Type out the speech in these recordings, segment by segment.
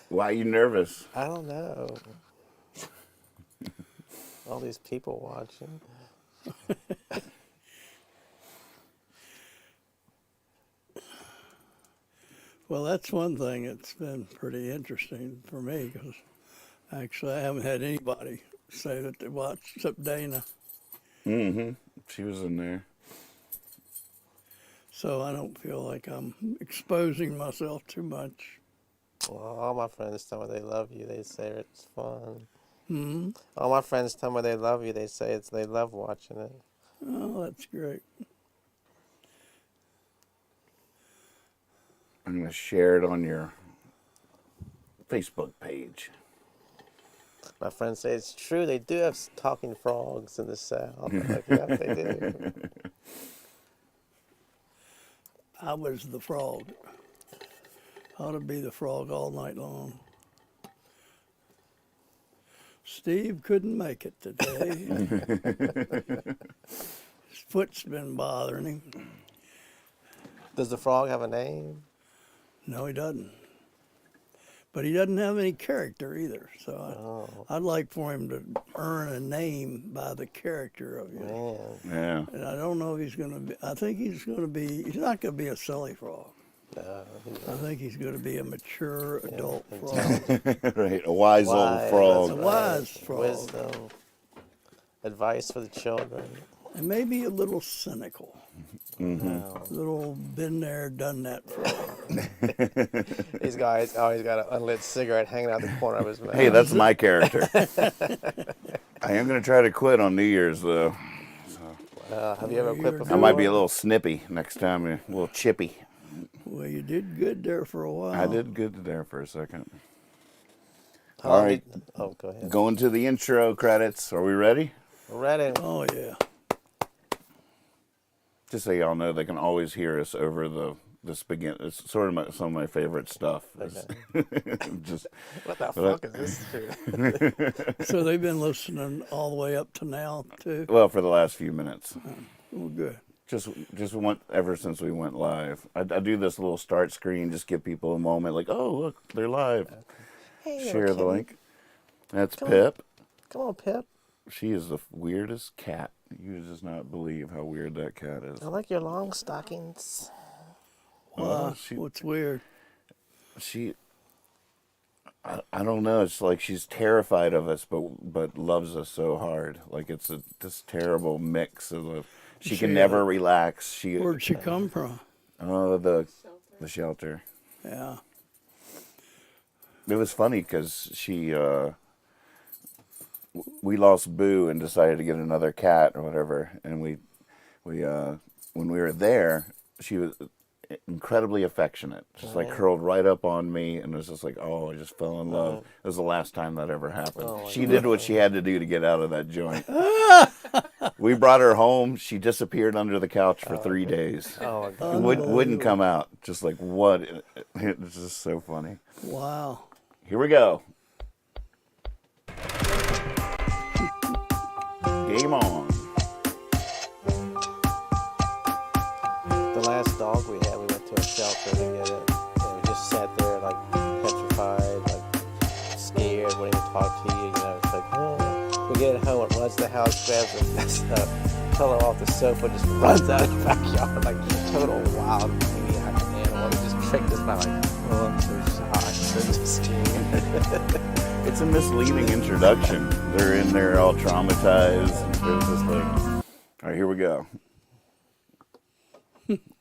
Why are you nervous? I don't know. All these people watching. Well, that's one thing that's been pretty interesting for me because actually I haven't had anybody say that they watched except Dana. Mm-hmm. She was in there. So I don't feel like I'm exposing myself too much. Well, all my friends tell me they love you. They say it's fun. Hmm. All my friends tell me they love you. They say they love watching it. Oh, that's great. I'm going to share it on your Facebook page. My friends say it's true. They do have talking frogs in the South. I'm like, yeah, they do. I was the frog. Ought to be the frog all night long. Steve couldn't make it today. His foot's been bothering him. Does the frog have a name? No, he doesn't. But he doesn't have any character either. So I'd like for him to earn a name by the character of you. Man. Yeah. And I don't know if he's going to be, I think he's going to be, he's not going to be a silly frog. No, I think he's going to be a mature adult frog. Right. A wise old Wise, frog. A wise frog. Wisdom. Advice for the children. And maybe a little cynical. No. A little been there, done that frog. These guys always got an unlit cigarette hanging out the corner of his mouth. Hey, that's my character. I am going to try to quit on New Year's, though. Have you ever quit before? I might be a little snippy next time, a little chippy. Well, you did good there for a while. I did good there for a second. How All long right. Oh, go ahead. Going to the intro credits. Are we ready? Ready? Oh, yeah. Just so y'all know, they can always hear us over this begin. It's sort of some of my favorite stuff. Just What the fuck is this? So they've been listening all the way up to now, too? well, for the last few minutes. Well, good. Just went ever since we went live. I do this little start screen, just give people a moment, like, oh look, they're live. Hey, Share the kitty. link. That's Come on. Pip. Come on, Pip. She is the weirdest cat. You just not believe how weird that cat is. I like your long stockings. Wow, she- what's weird? I don't know. It's like she's terrified of us, but loves us so hard. Like it's this terrible mix of. She can never relax. Where'd she come from? Oh, the shelter. Yeah. It was funny because we lost Boo and decided to get another cat or whatever, and we when we were there, she was incredibly affectionate, just like curled right up on me, and it was just like, oh, I just fell in love. It was the last time that ever happened. She did what she had to do to get out of that joint. We brought her home. She disappeared under the couch for 3 days. Oh, my God. Wouldn't come out. Just like what? It's just so funny. Wow. Here we go. Game on. The last dog we had, we went to a shelter to get it. And we just sat there, like, petrified, like, scared, wouldn't even talk to you. You know, it's like, oh. We get it home, it runs to the house, grabs the pillow off the sofa, just runs out of the backyard, like, total wild maniac animal. It just tricked us by, like, oh, I'm so shocked, I'm so scared. It's a misleading introduction. They're in there all traumatized. There's this thing. All right, here we go.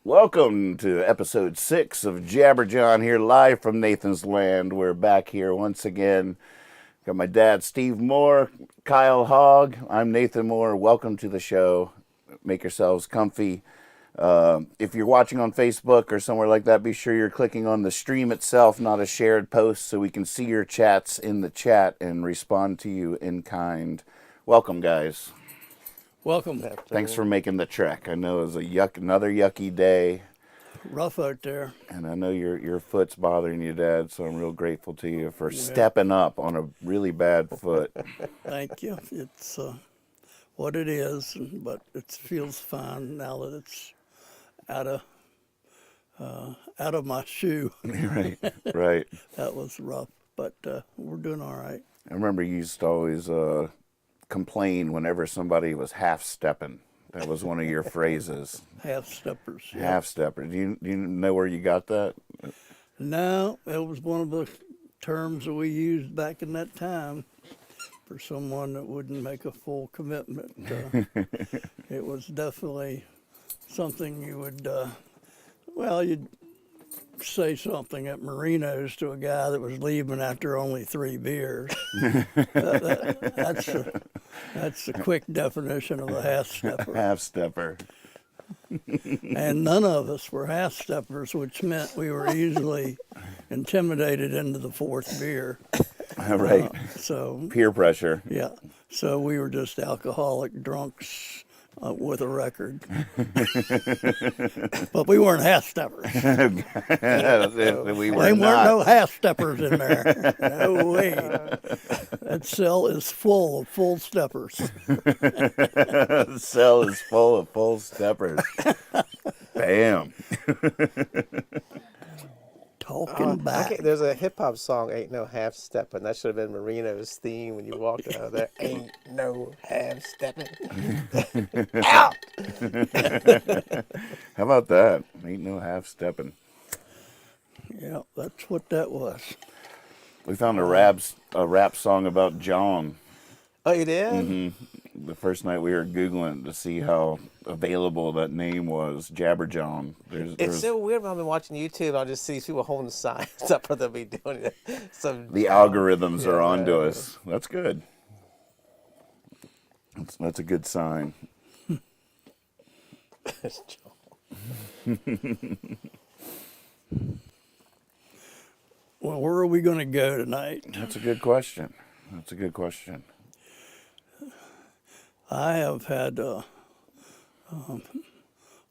Welcome to episode 6 of Jabber John here, live from Nathan's Land. We're back here once again. Got my dad, Steve Moore, Kyle Hogg. I'm Nathan Moore. Welcome to the show. Make yourselves comfy. If you're watching on Facebook or somewhere like that, be sure you're clicking on the stream itself, not a shared post, so we can see your chats in the chat and respond to you in kind. Welcome, guys. Welcome. Thanks for making the trek. I know it was another yucky day, Rough out there. and I know your foot's bothering you, Dad, so I'm real grateful to you for stepping up on a really bad foot. Thank you. It's what it is, but it feels fine now that it's out of my shoe. Right, right. That was rough. but we're doing all right. I remember you used to always complain whenever somebody was half-stepping. That was one of your phrases. Half-steppers. Yeah. Half-stepper. Do you know where you got that? No, it was one of the terms that we used back in that time for someone that wouldn't make a full commitment. It was definitely something you would, you'd say something at Marino's to a guy that was leaving after only 3 beers. That's the quick definition of a half-stepper. Half-stepper. And none of us were half-steppers, which meant we were easily intimidated into the 4th beer. Right. So Peer pressure. yeah, so we were just alcoholic drunks with a record. But we weren't half-steppers. We were There weren't not. no half-steppers in there. No way. That cell is full of full steppers. The cell is full of full steppers. Bam. Talking back. There's a hip hop song, "Ain't No Half Steppin'." That should have been Marino's theme when you walked out of there. Ain't no half stepping. Out. How about that? Ain't no half-stepping. Yeah, that's what that was. We found a rap song about Jawn. Oh, you did? Mm-hmm. The first night we were Googling to see how available that name was, Jabberjawn. It's so weird when I've been watching YouTube. I'll just see people holding signs up, or they'll be doing it. The algorithms are onto us. That's good. That's a good sign. Well, where are we going to go tonight? That's a good question. I have had a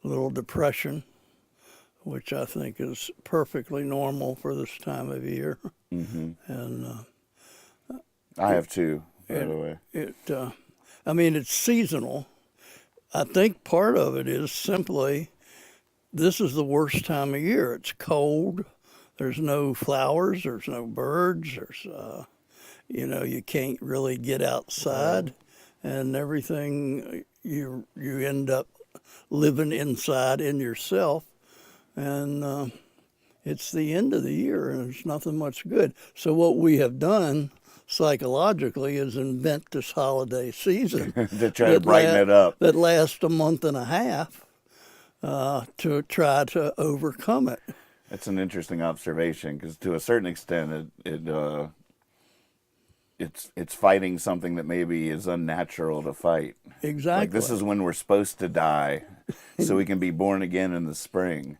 little depression, which I think is perfectly normal for this time of year. Mm-hmm. And I have too, by the way. It's seasonal. I think part of it is simply this is the worst time of year. It's cold. There's no flowers. There's no birds. You can't really get outside, and everything you end up living inside in yourself, and it's the end of the year, and there's nothing much good. So what we have done psychologically is invent this holiday season To try to brighten it up. that lasts a month and a half to try to overcome it. That's an interesting observation, because to a certain extent, it's fighting something that maybe is unnatural to fight. Exactly. Like, this is when we're supposed to die, so we can be born again in the spring.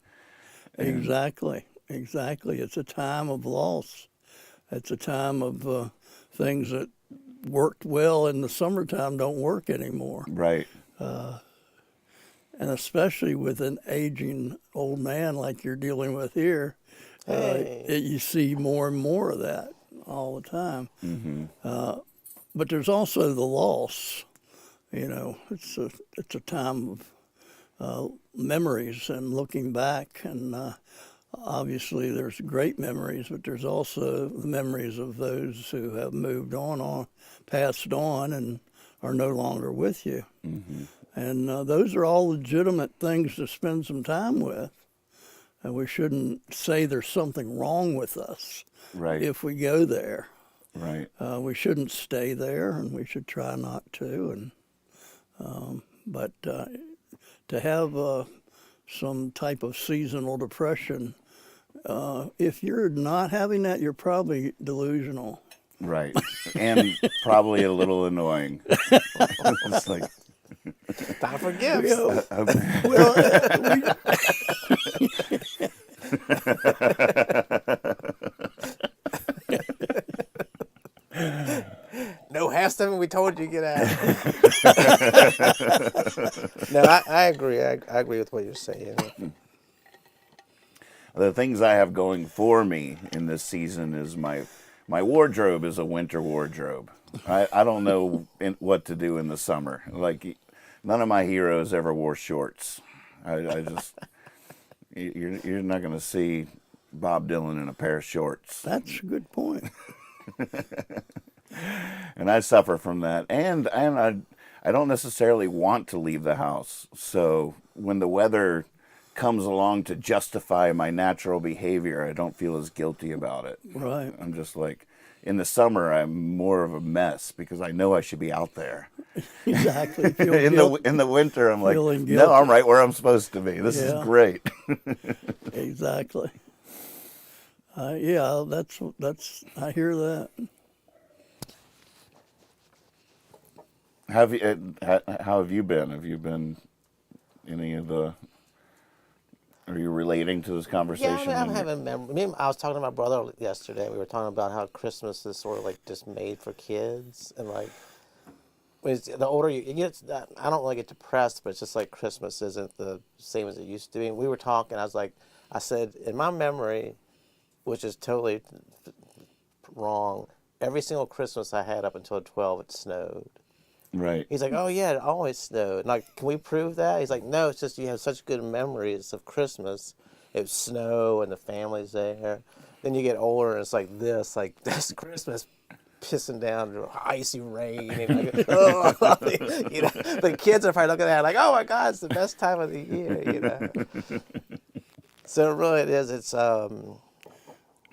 Exactly. It's a time of loss. It's a time of things that worked well in the summertime don't work anymore. Right. And especially with an aging old man like you're dealing with here, you see more and more of that all the time. Mm-hmm. But there's also the loss. It's a time of memories and looking back, and obviously there's great memories, but there's also the memories of those who have moved on, passed on, and are no longer with you. Mm-hmm. And those are all legitimate things to spend some time with. And we shouldn't say there's something wrong with us Right. if we go there. Right. We shouldn't stay there, and we should try not to. But to have some type of seasonal depression, if you're not having that, you're probably delusional. Right. And probably a little annoying. It's like, Time for gifts. No half stepping. We told you to get out. No, I agree. I agree with what you're saying. the things I have going for me in this season is my wardrobe is a winter wardrobe. I don't know what to do in the summer. Like, none of my heroes ever wore shorts. I just you're not going to see Bob Dylan in a pair of shorts. That's a good point. And I suffer from that. And I don't necessarily want to leave the house. So when the weather comes along to justify my natural behavior, I don't feel as guilty about it. Right. I'm just like, in the summer, I'm more of a mess because I know I should be out there. Exactly. In the winter, I'm like, feeling no, guilty. I'm right where I'm supposed to be. This is great. Exactly. Yeah, that's. I hear that. How have you been? Have you been any of the? Are you relating to this conversation? Yeah, I'm having memory. I was talking to my brother yesterday. We were talking about how Christmas is sort of like just made for kids, and like, the older you get, I don't really get depressed, but it's just like Christmas isn't the same as it used to be. And we were talking. I said, in my memory, which is totally wrong, every single Christmas I had up until 12, it snowed. Right. He's like, oh yeah, it always snowed. And like, can we prove that? He's like, no, it's just you have such good memories of Christmas. It was snow and the family's there. Then you get older and it's like this Christmas pissing down icy rain. And like, oh, you know, the kids are probably looking at it like, oh my God, it's the best time of the year, you know. So really it is. It's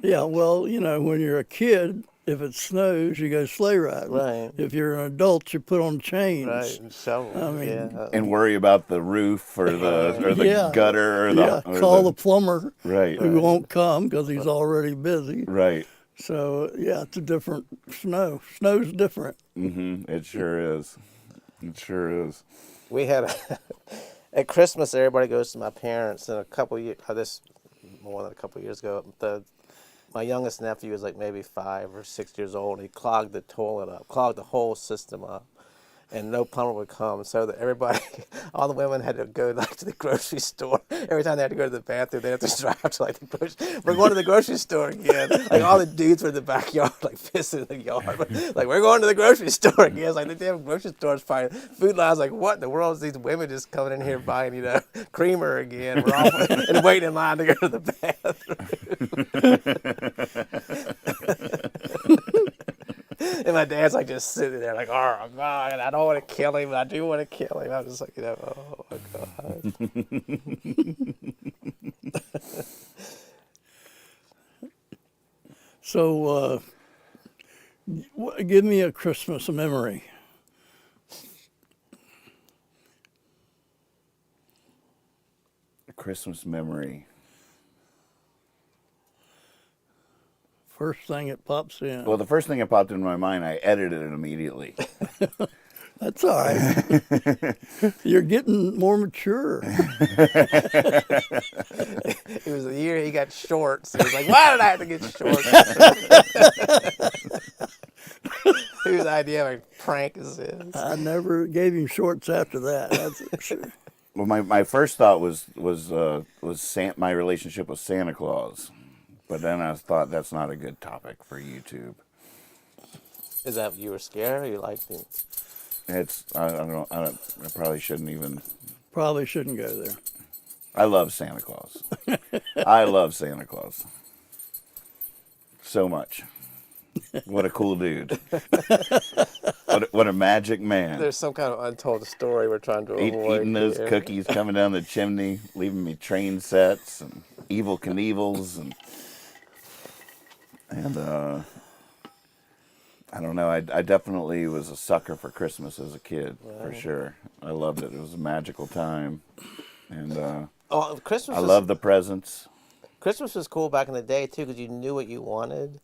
Yeah, well, you know, when you're a kid, if it snows, you go sleigh riding. Right. If you're an adult, you put on chains. right. And shovel. I mean, yeah. And worry about the roof or the gutter or the call the plumber. Right. Who won't come because he's already busy. Right. So yeah, it's a different snow. Snow's different. Mm-hmm. It sure is. It sure is. We had at Christmas, everybody goes to my parents, and a couple years, more than a couple years ago, my youngest nephew was like maybe 5 or 6 years old. And he clogged the toilet up, clogged the whole system up, and no plumber would come. So that everybody, all the women had to go like to the grocery store. Every time they had to go to the bathroom, they had to drive to like the grocery. We're going to the grocery store again. Like all the dudes were in the backyard, like pissing in the yard. Like we're going to the grocery store again. It's like the damn grocery store's fine. Food lines like what in the world is these women just coming in here buying creamer again? We're all and waiting in line to go to the bathroom. And my dad's like just sitting there like, oh God, I don't want to kill him, but I do want to kill him. I'm just like, oh my God. So, give me a Christmas memory. A Christmas memory. First thing that pops in. Well, the first thing that popped into my mind, I edited it immediately. That's all right. You're getting more mature. It was the year he got shorts. He was like, why did I have to get shorts? Whose idea of a prank is this? I never gave him shorts after that. That's for sure. Well, my first thought was my relationship with Santa Claus. But then I thought that's not a good topic for YouTube. Is that you were scared or you liked him? I probably shouldn't even. Probably shouldn't go there. I love Santa Claus. I love Santa Claus. So much. What a cool dude. What a magic man. There's some kind of untold story we're trying to avoid. Eating those here. cookies coming down the chimney, leaving me train sets and Evel Knievels and I don't know. I definitely was a sucker for Christmas as a kid, for sure. I loved it. It was a magical time, and Christmas. I love the presents. Christmas was cool back in the day too, because you knew what you wanted.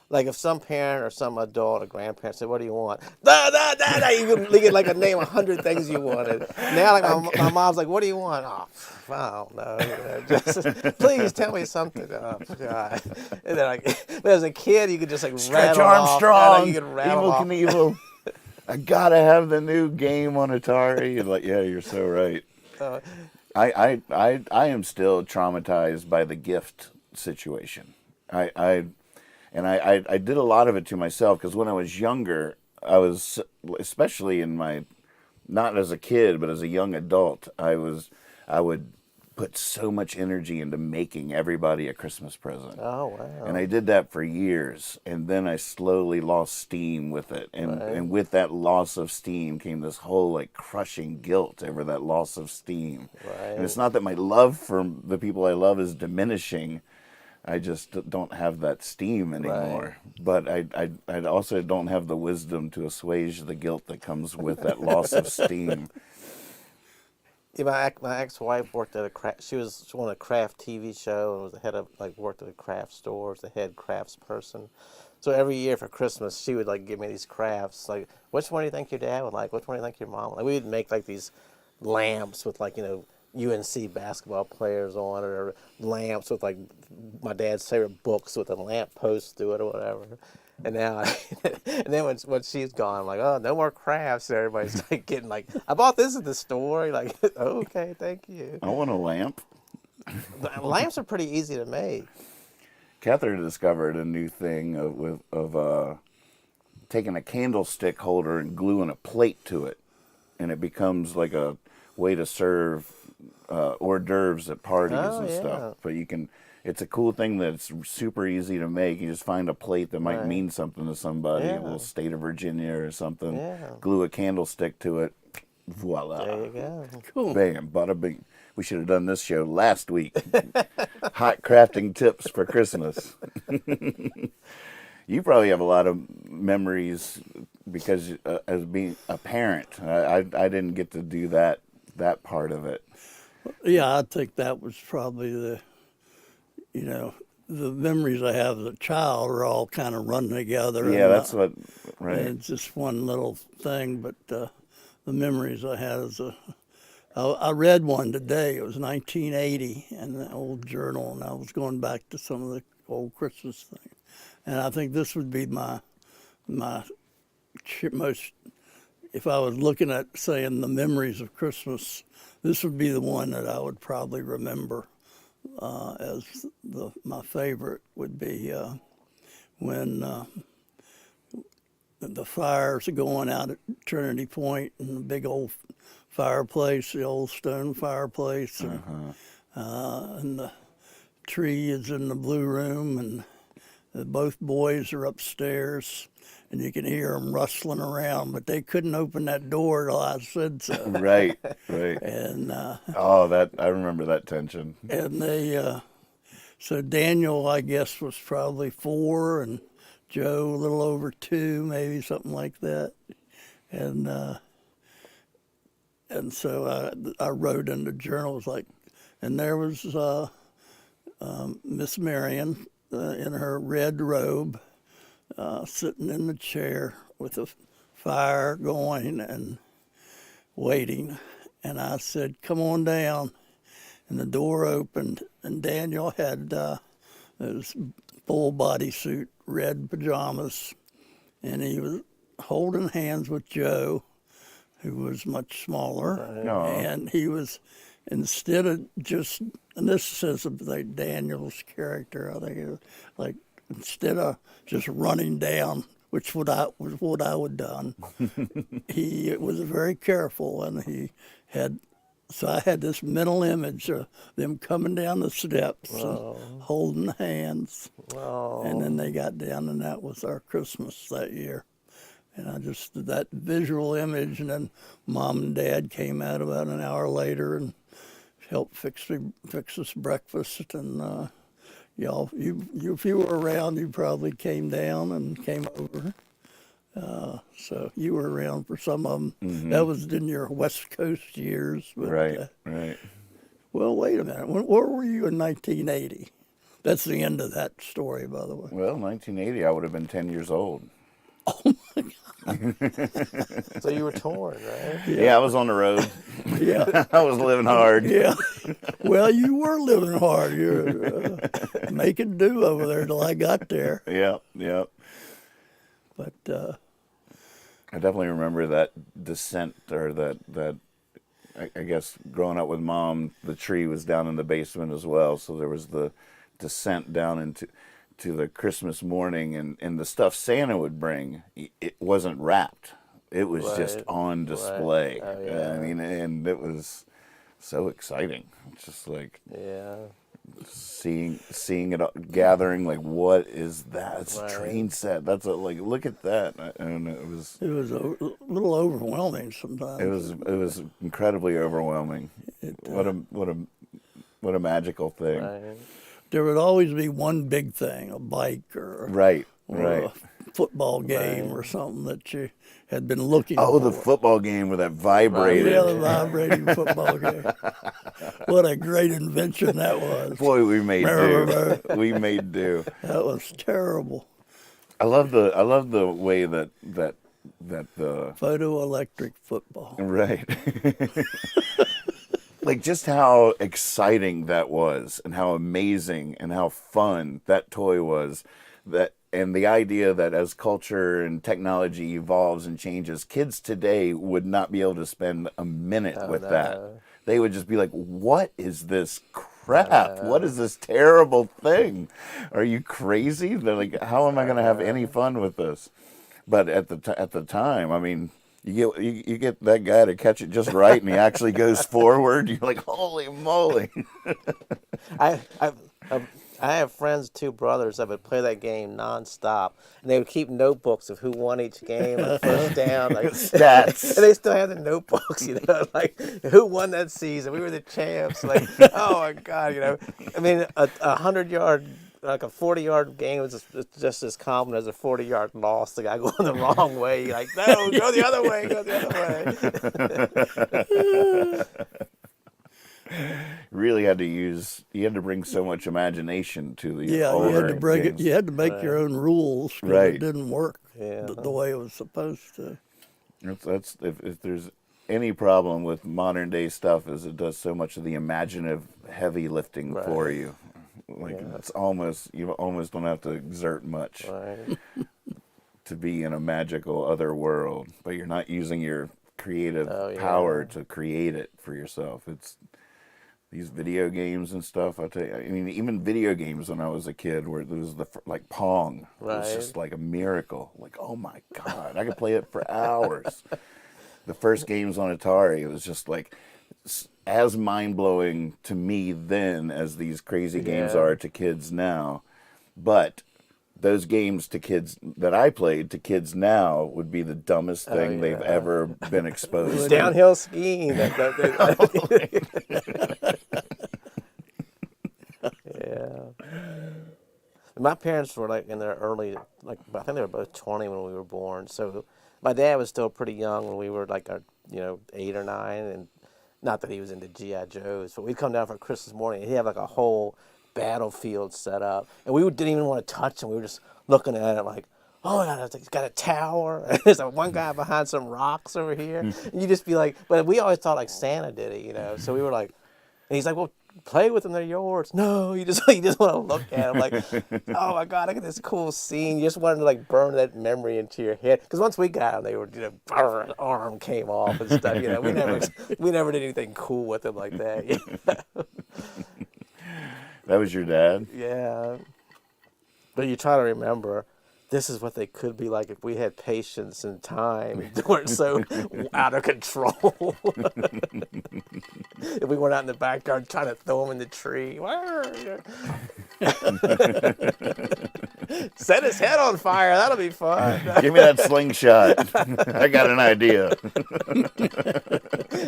Like if some parent or some adult or grandparent said, "What do you want?" Da, da, da, da, you could like a name 100 things you wanted. Now, like my mom's like, "What do you want?" Oh, I don't know. You know, just please tell me something. Oh God! And then like, but as a kid, you could just like Stretch rattle Armstrong, you could rattle Evel off. Knievel. I gotta have the new game on Atari. You're like, yeah, you're so right. I am still traumatized by the gift situation. I did a lot of it to myself because when I was younger, I was, especially in my, not as a kid, but as a young adult, I would put so much energy into making everybody a Christmas present. Oh, wow. And I did that for years, and then I slowly lost steam with it. And with that loss of steam came this whole like crushing guilt over that loss of steam. Right. And it's not that my love for the people I love is diminishing. I just don't have that steam anymore. But I also don't have the wisdom to assuage the guilt that comes with that loss of steam. Yeah, my ex-wife worked at she was on a craft TV show and was the head of, like, worked at a craft store, was the head crafts person. So every year for Christmas, she would, like, give me these crafts. Like, which one do you think your dad would like? Which one do you think your mom would like? We would make, like, these lamps with, like, UNC basketball players on it, or lamps with, like, my dad's favorite books with a lamp post through it or whatever. And now, and then when she's gone, I'm like, oh, no more crafts. And everybody's like getting like, I bought this at the store. Like, okay, thank you. I want a lamp. Lamps are pretty easy to make. Catherine discovered a new thing of taking a candlestick holder and gluing a plate to it, and it becomes like a way to serve hors d'oeuvres at parties and stuff. But it's a cool thing that's super easy to make. You just find a plate that might mean something to somebody, a little state of Virginia or something. Yeah. Glue a candlestick to it. Voila. There you go. Cool. Bam, bada bing. We should have done this show last week. Hot crafting tips for Christmas. You probably have a lot of memories because as being a parent, I didn't get to do that part of it. Yeah, I think that was probably the memories I have as a child are all kind of run together. Yeah, that's what, right. And it's just one little thing, but the memories I had I read one today. It was 1980 in the old journal, and I was going back to some of the old Christmas things. And I think this would be my most, if I was looking at saying the memories of Christmas, this would be the one that I would probably remember as my favorite would be when the fires are going out at Trinity Point and the big old fireplace, the old stone fireplace, and the tree is in the blue room, and both boys are upstairs, and you can hear them rustling around, but they couldn't open that door till I said so. Right. And I remember that tension. And so Daniel, I guess, was probably 4, and Joe a little over 2, maybe something like that. And so I wrote in the journals and there was Miss Marion in her red robe, sitting in the chair with a fire going and waiting. And I said, "Come on down." And the door opened, and Daniel had his full bodysuit, red pajamas, and he was holding hands with Joe, who was much smaller. And he was, instead of just, and this says like Daniel's character, I think it was like, instead of just running down, which was what I would have done, he was very careful, and he had, so I had this mental image of them coming down the steps and holding hands. And then they got down, and that was our Christmas that year. And I just did that visual image, and then Mom and Dad came out about an hour later and helped fix us breakfast. And y'all, if you were around, you probably came down and came over. So you were around for some of them. Mm-hmm. That was in your West Coast years. But, right. Well, wait a minute. Where were you in 1980? That's the end of that story, by the way. Well, 1980, I would have been 10 years old. Oh, my God. So you were torn, right? Yeah, I was on the road. Yeah. I was living hard. Yeah. Well, you were living hard. You're making do over there till I got there. Yeah. But I definitely remember that descent, or that I guess growing up with Mom, the tree was down in the basement as well, so there was the descent down into the Christmas morning, and the stuff Santa would bring, it wasn't wrapped. It was just on display. Right. Oh, yeah. I mean, and it was so exciting. It's just like Yeah. seeing it all gathering. Like, what is that? It's a Right. train set. That's like, look at that. And it was a little overwhelming sometimes. it was incredibly overwhelming. What a magical thing. Right. There would always be one big thing, a bike or Right. a football game or something that you had been looking Oh, for. the football game where that vibrated. Yeah, the vibrating football game. What a great invention that was. Boy, we made do. We made do. That was terrible. I love the way that the Photoelectric football. right. Like just how exciting that was and how amazing and how fun that toy was, that and the idea that as culture and technology evolves and changes, kids today would not be able to spend a minute with that. They would just be like, what is this crap? What is this terrible thing? Are you crazy? They're like, how am I going to have any fun with this? But at the time, I mean, you get that guy to catch it just right, and he actually goes forward. You're like, holy moly! I have friends, two brothers, that would play that game nonstop, and they would keep notebooks of who won each game, like first down, like Stats. and they still have the notebooks, like who won that season? We were the champs. Like, oh my God, I mean, a 100-yard. Like a 40-yard game was just as common as a 40-yard loss. The guy going the wrong way, like, no, go the other way, go the other way. Really had to bring so much imagination to the Yeah, you had to bring it. You had to make your own rules. 'Cause Right. It didn't work Yeah. the way it was supposed to. That's if there's any problem with modern day stuff, is it does so much of the imaginative heavy lifting for you. Like it's almost, you almost don't have to exert much Right. to be in a magical other world, but you're not using your creative Oh, power yeah. to create it for yourself. It's these video games and stuff. I tell you, I mean, even video games when I was a kid, where there was like Pong, it was just Right. like a miracle. Like, oh my God, I could play it for hours. The first games on Atari, it was just like as mind-blowing to me then as these crazy games Yeah. are to kids now. But those games to kids that I played to kids now would be the dumbest thing they've ever been exposed to. Downhill skiing. Yeah. My parents were like in their early, like I think they were both 20 when we were born. So my dad was still pretty young when we were like 8 or 9, and not that he was into GI Joes, but we'd come down for Christmas morning and he'd have like a whole battlefield set up, and we didn't even want to touch him. We were just looking at it like, oh my God, he's got a tower. And there's like one guy behind some rocks over here, and you just be like, but we always thought like Santa did it, So we were like, and he's like, well, play with them, they're yours. No, you just want to look at them like, oh my God, look at this cool scene. You just wanted to like burn that memory into your head, because once we got them, they were, an arm came off and stuff. We never did anything cool with them like that. That was your dad? Yeah. But you try to remember, this is what they could be like if we had patience and time and weren't so out of control. If we went out in the backyard trying to throw them in the tree. Set his head on fire. That'll be fun. Give me that slingshot. I got an idea.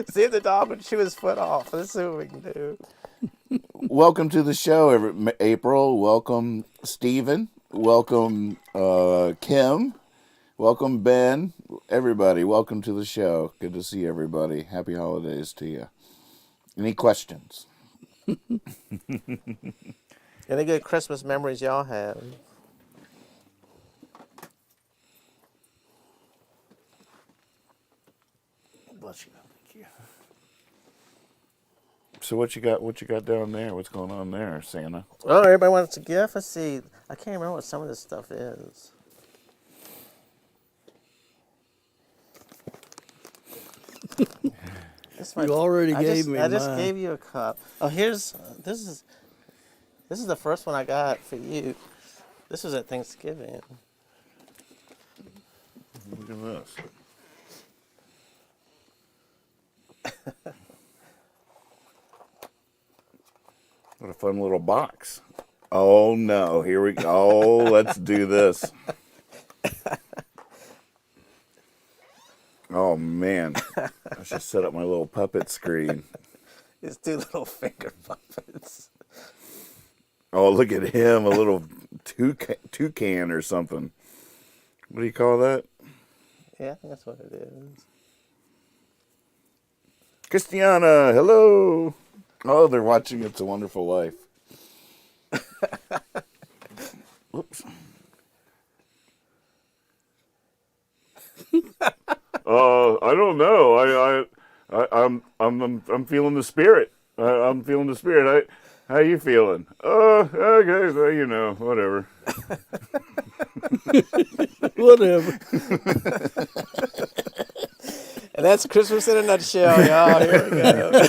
See if the dog would chew his foot off. Let's see what we can do. Welcome to the show, April. Welcome, Stephen. Welcome, Kim. Welcome, Ben. Everybody, welcome to the show. Good to see everybody. Happy holidays to you. Any questions? Any good Christmas memories y'all have? Bless you. Thank you. So what you got down there? What's going on there, Santa? Oh, everybody wants a gift. Let's see. I can't remember what some of this stuff is. You already gave me I just mine. gave you a cup. Oh, this is the first one I got for you. This was at Thanksgiving. Look at this. What a fun little box. Oh no, here we go. Oh, let's do this. Oh man, I should set up my little puppet screen. It's 2 little finger puppets. Oh, look at him, a little toucan or something. What do you call that? Yeah, I think that's what it is. Christiana, hello. Oh, they're watching It's a Wonderful Life. Whoops. I don't know. I'm feeling the spirit. I'm feeling the spirit. How you feeling? Okay, so, you know, whatever. Whatever. And that's Christmas in a nutshell, y'all. Here we go.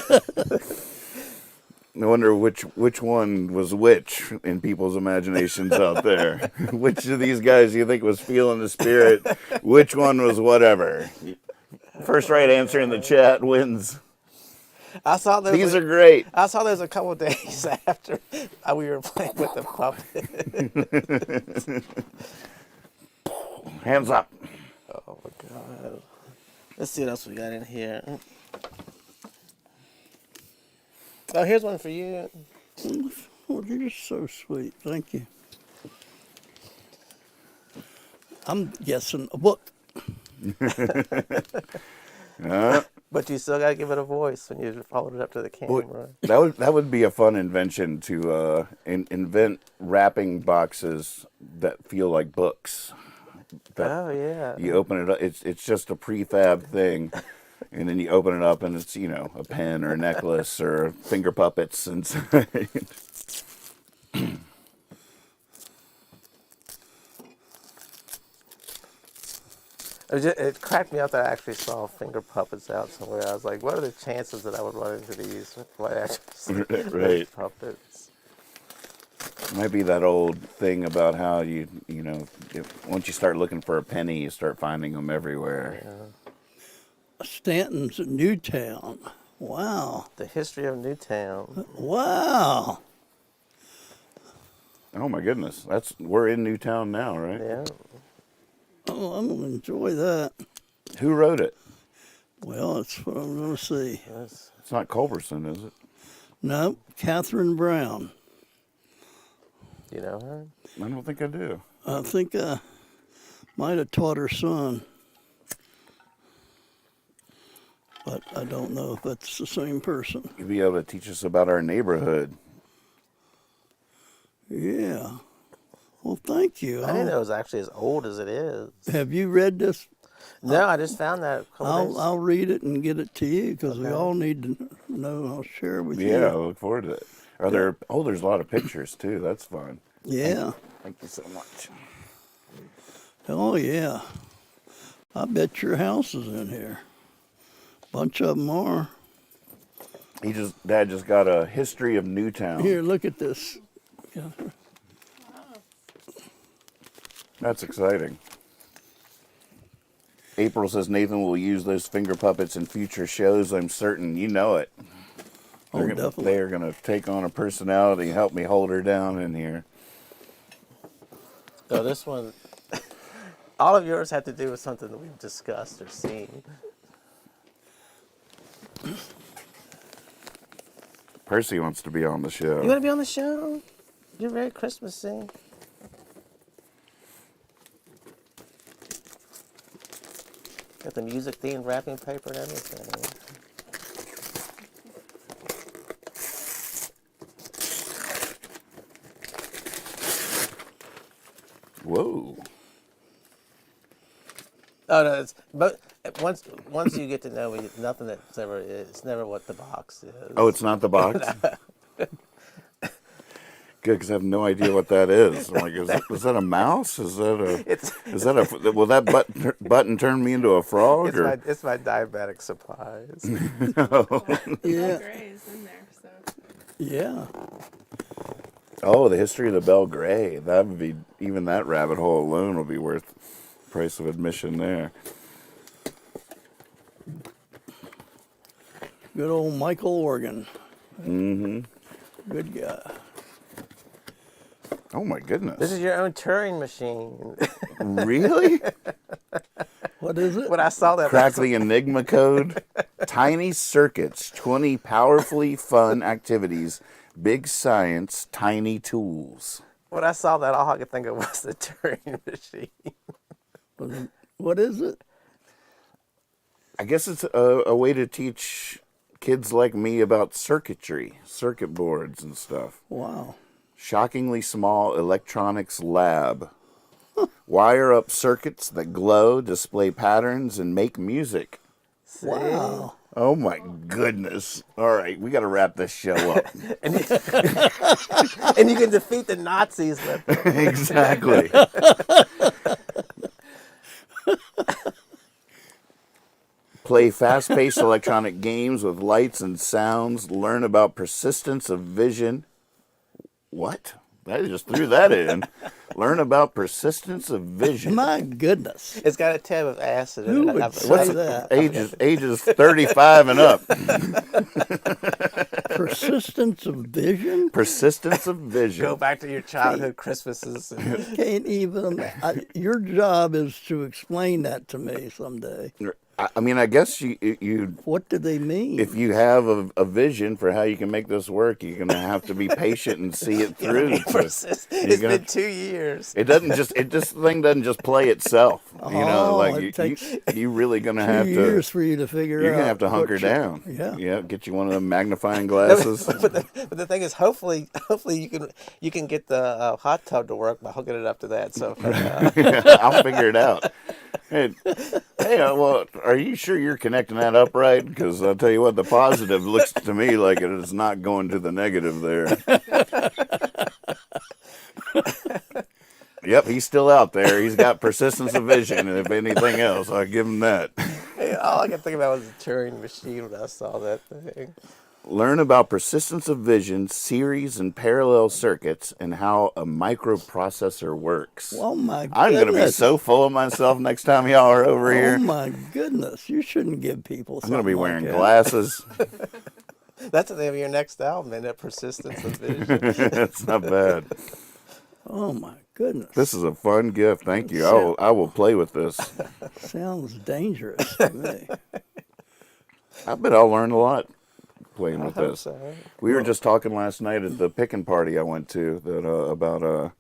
I wonder which one was which in people's imaginations out there. Which of these guys do you think was feeling the spirit? Which one was whatever? First right answer in the chat wins. I saw those. These are great. I saw those a couple of days after we were playing with the puppet. Hands up. Oh my God. Let's see what else we got in here. Oh, here's one for you. Oh, you're so sweet. Thank you. I'm guessing a book. But you still gotta give it a voice when you followed it up to the camera. That would be a fun invention to invent wrapping boxes that feel like books. Oh yeah. You open it up. It's just a prefab thing, and then you open it up, and it's, you know, a pen or a necklace or finger puppets inside. It cracked me up that I actually saw finger puppets out somewhere. I was like, what are the chances that I would run into these? Right. Puppets. Might be that old thing about how you know, once you start looking for a penny, you start finding them everywhere. Yeah. Stanton's Newtown. Wow. The history of Newtown. Wow. Oh my goodness, we're in Newtown now, right? Yeah. Oh, I'm going to enjoy that. Who wrote it? Well, that's what I'm going to see. Yes. It's not Culberson, is it? No, Catherine Brown. You know her? I don't think I do. I think I might have taught her son. But I don't know if that's the same person. You'd be able to teach us about our neighborhood. Yeah. Well, thank you. I didn't know it was actually as old as it is. Have you read this? No, I just found that a couple days. I'll read it and get it to you because we all need to know. I'll share it with you. Yeah, I look forward to it. There's a lot of pictures too. That's fun. Yeah. Thank you so much. Oh, yeah. I bet your house is in here. Bunch of them are. Dad just got a history of Newtown. Here, look at this. That's exciting. April says Nathan will use those finger puppets in future shows. I'm certain. You know it. Oh, definitely. They are going to take on a personality and help me hold her down in here. So this one, all of yours had to do with something that we've discussed or seen. Percy wants to be on the show. You want to be on the show? You're very Christmassy. Got the music themed wrapping paper and everything. Whoa. Oh no, but once you get to know me, nothing that's ever is. It's never what the box is. Oh, it's not the box? Good, because I have no idea what that is. I'm like, is that a mouse? Will that button turn me into a frog? It's my diabetic supplies. Yeah. Gray is in there, so. Yeah. Oh, the history of the Belle Gray. That would be, even that rabbit hole alone will be worth the price of admission there. Good old Michael Organ. Mm-hmm. Good guy. Oh my goodness. This is your own Turing machine. Really? What is it? When I saw that, Crack the Enigma code. Tiny circuits, 20 powerfully fun activities, big science, tiny tools. when I saw that, all I could think of was the Turing machine. What is it? I guess it's a way to teach kids like me about circuitry, circuit boards and stuff. Wow. Shockingly small electronics lab. Wire up circuits that glow, display patterns, and make music. See? Wow. Oh my goodness. All right, we got to wrap this show up. And you can defeat the Nazis with it. Exactly. Play fast-paced electronic games with lights and sounds. Learn about persistence of vision. What? I just threw that in. Learn about persistence of vision. My goodness. It's got a tab of acid in Who it. would I've- say What's that? ages 35 and up. Persistence of vision? Persistence of vision. Go back to your childhood Christmases. And Can't even. Your job is to explain that to me someday. I mean, I guess you What do they mean? if you have a vision for how you can make this work, you're gonna have to be patient and see it through. it's been 2 years. This thing doesn't just play itself. You know, Oh, like it takes you really gonna 2 have years to. for you to figure out. You're gonna have to what hunker you- down. Yeah. Get you one of them magnifying glasses. But the thing is, hopefully you can get the hot tub to work by hooking it up to that. So I'll figure it out. Hey, well, are you sure you're connecting that up right? Because I'll tell you what, the positive looks to me like it is not going to the negative there. Yep, he's still out there. He's got persistence of vision, and if anything else, I'll give him that. all I could think about was the Turing machine when I saw that thing. Learn about persistence of vision, series and parallel circuits, and how a microprocessor works. Oh my goodness. I'm going to be so full of myself next time y'all are over here. Oh my goodness. You shouldn't give people I'm something going to be like wearing that. glasses. That's the name of your next album, isn't it? Persistence of Vision. That's not bad. Oh my goodness. This is a fun gift. Thank you. I will play with this. Sounds dangerous to me. I bet I'll learn a lot playing I with hope this. so. We were just talking last night at the picking party I went to that about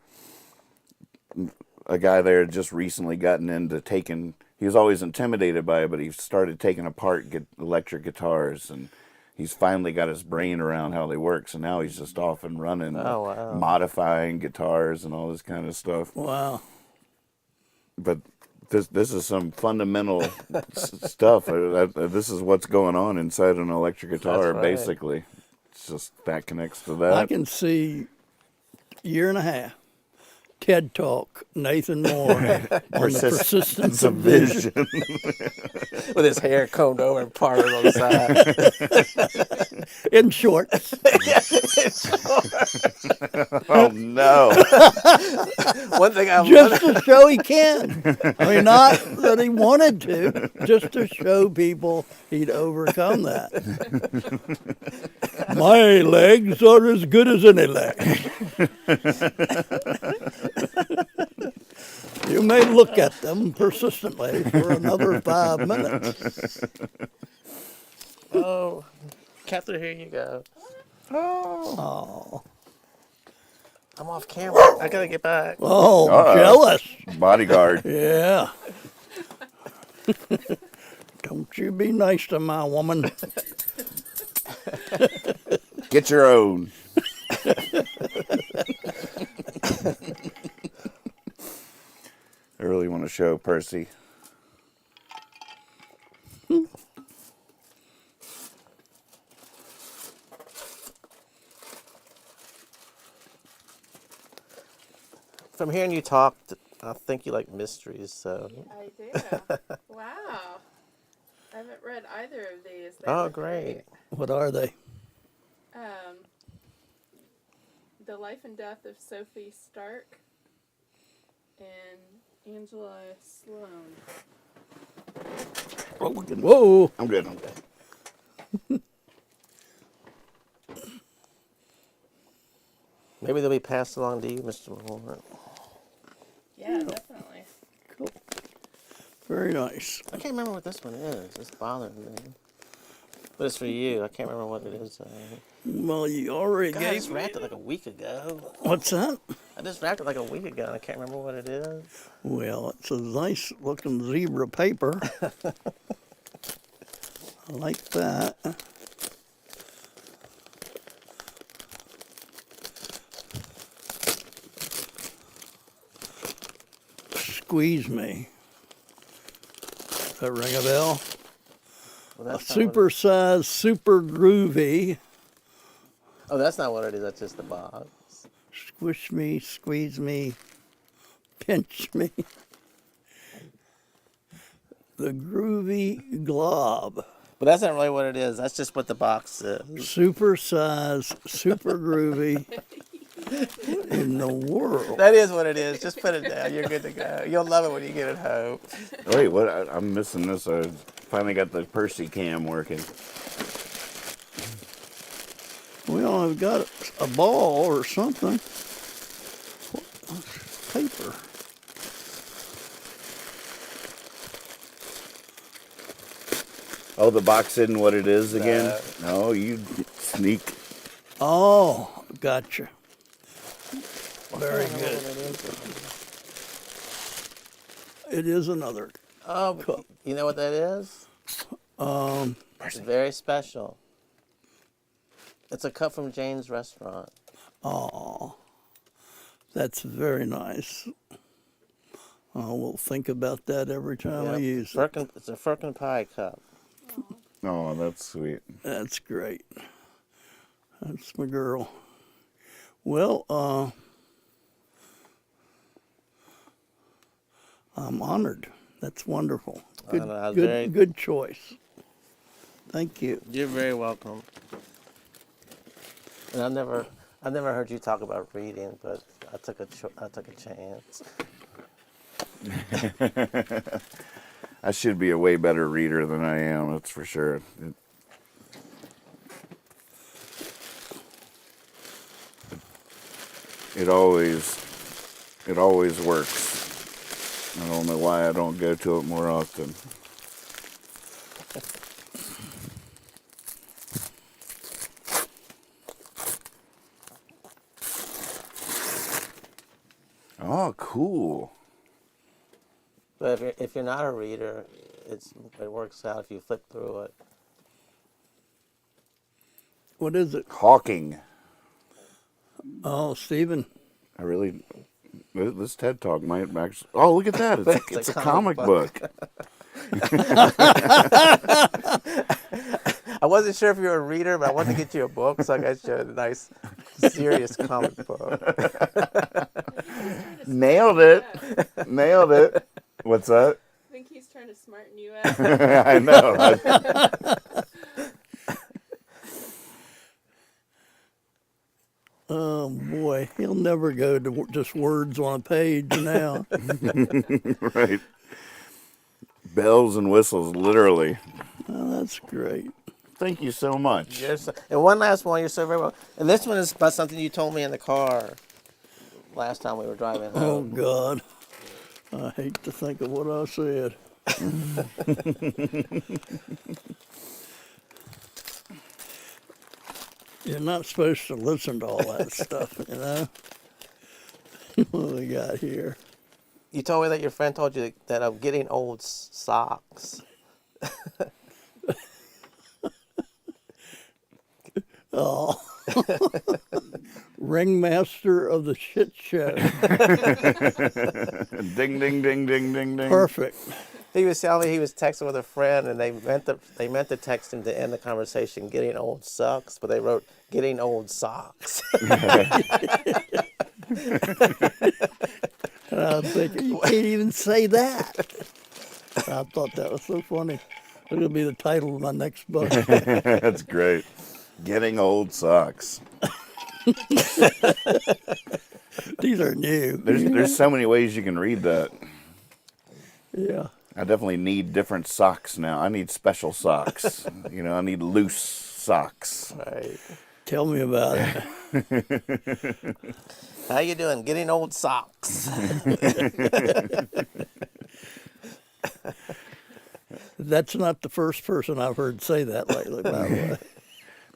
a guy there had just recently gotten into taking. He was always intimidated by it, but he started taking apart electric guitars, and he's finally got his brain around how they work. So now he's just off and running, Oh, wow. modifying guitars and all this kind of stuff. Wow. But this is some fundamental stuff. This is what's going on inside an electric guitar, That's right. basically. It's just that connects to that. I can see year and a half. TED Talk, Nathan Moore on the persistence of vision. With his hair combed over and parted on the side. In shorts. Oh no! One thing I Just to show he can. I mean, not that he wanted to, just to show people he'd overcome that. My legs are as good as any leg. You may look at them persistently for another 5 minutes. Oh, Catherine, here you go. Oh, I'm off camera. I gotta get back. oh, jealous. Bodyguard. Yeah. Don't you be nice to my woman. Get your own. I really want to show Percy. From hearing you talk, I think you like mysteries, so. I do. Wow. I haven't read either of these. They Oh, look great. What are they? The Life and Death of Sophie Stark and Angela Sloan. Whoa. I'm good. Maybe they'll be passed along to you, Mr. Moore. Yeah, definitely. Cool. Very nice. I can't remember what this one is. It's bothering me. But it's for you. I can't remember what it is. Well, you already God, I gave just wrapped it like a week ago. What's that? I just wrapped it like a week ago, and I can't remember what it is. Well, it's a nice looking zebra paper. I like that. Squeeze Me. Does that ring a bell? Well, A that's not what super-sized, super groovy. Oh, that's not what it is. That's just the box. Squish me, squeeze me, pinch me. The groovy glob. But that's not really what it is. That's just what the box is. Super size, super groovy. What in the world? That is what it is. Just put it down. You're good to go. You'll love it when you get it home. Wait, what? I'm missing this. I finally got the Percy cam working. Well, I've got a ball or something. Paper. Oh, the box isn't what it is again? No, you sneak. Oh, gotcha. Very good. It is another. Oh, cup. you know what that is? It's very special. It's a cup from Jane's restaurant. Oh, that's very nice. I will think about that every time I use it. It's a Firkin pie cup. Oh, that's sweet. That's great. That's my girl. Well, I'm honored. That's wonderful. Good choice. Thank you. You're very welcome. And I never heard you talk about reading, but I took a chance. I should be a way better reader than I am, that's for sure. It always works. I don't know why I don't go to it more often. Oh, cool. But if you're not a reader, it works out if you flip through it. What is it? Hawking. Oh, Stephen. This TED Talk might actually. Oh, look at that! It's a comic book. I wasn't sure if you were a reader, but I wanted to get you a book, so I got you a nice, serious comic book. Nailed it. Nailed it. What's that? I think he's trying to smarten you out. I know. Oh boy, he'll never go to just words on a page now. Right. Bells and whistles, literally. Oh, that's great. Thank you so much. And one last one, you're so very well. And this one is about something you told me in the car last time we were driving Oh home. God, I hate to think of what I said. You're not supposed to listen to all that stuff, you know? What do we got here? You told me that your friend told you that I'm getting old socks. Oh. Ringmaster of the shit show. Ding, ding, ding, ding, ding, ding. Perfect. He was telling me he was texting with a friend, and they meant to text him to end the conversation, "Getting old sucks," but they wrote "Getting old socks." And I'm thinking, you can't even say that. I thought that was so funny. It'll be the title of my next book. That's great. Getting old sucks. These are new. There's so many ways you can read that. Yeah. I definitely need different socks now. I need special socks. I need loose socks. Right. Tell me about it. How you doing? Getting old socks. That's not the first person I've heard say that lately, by the way.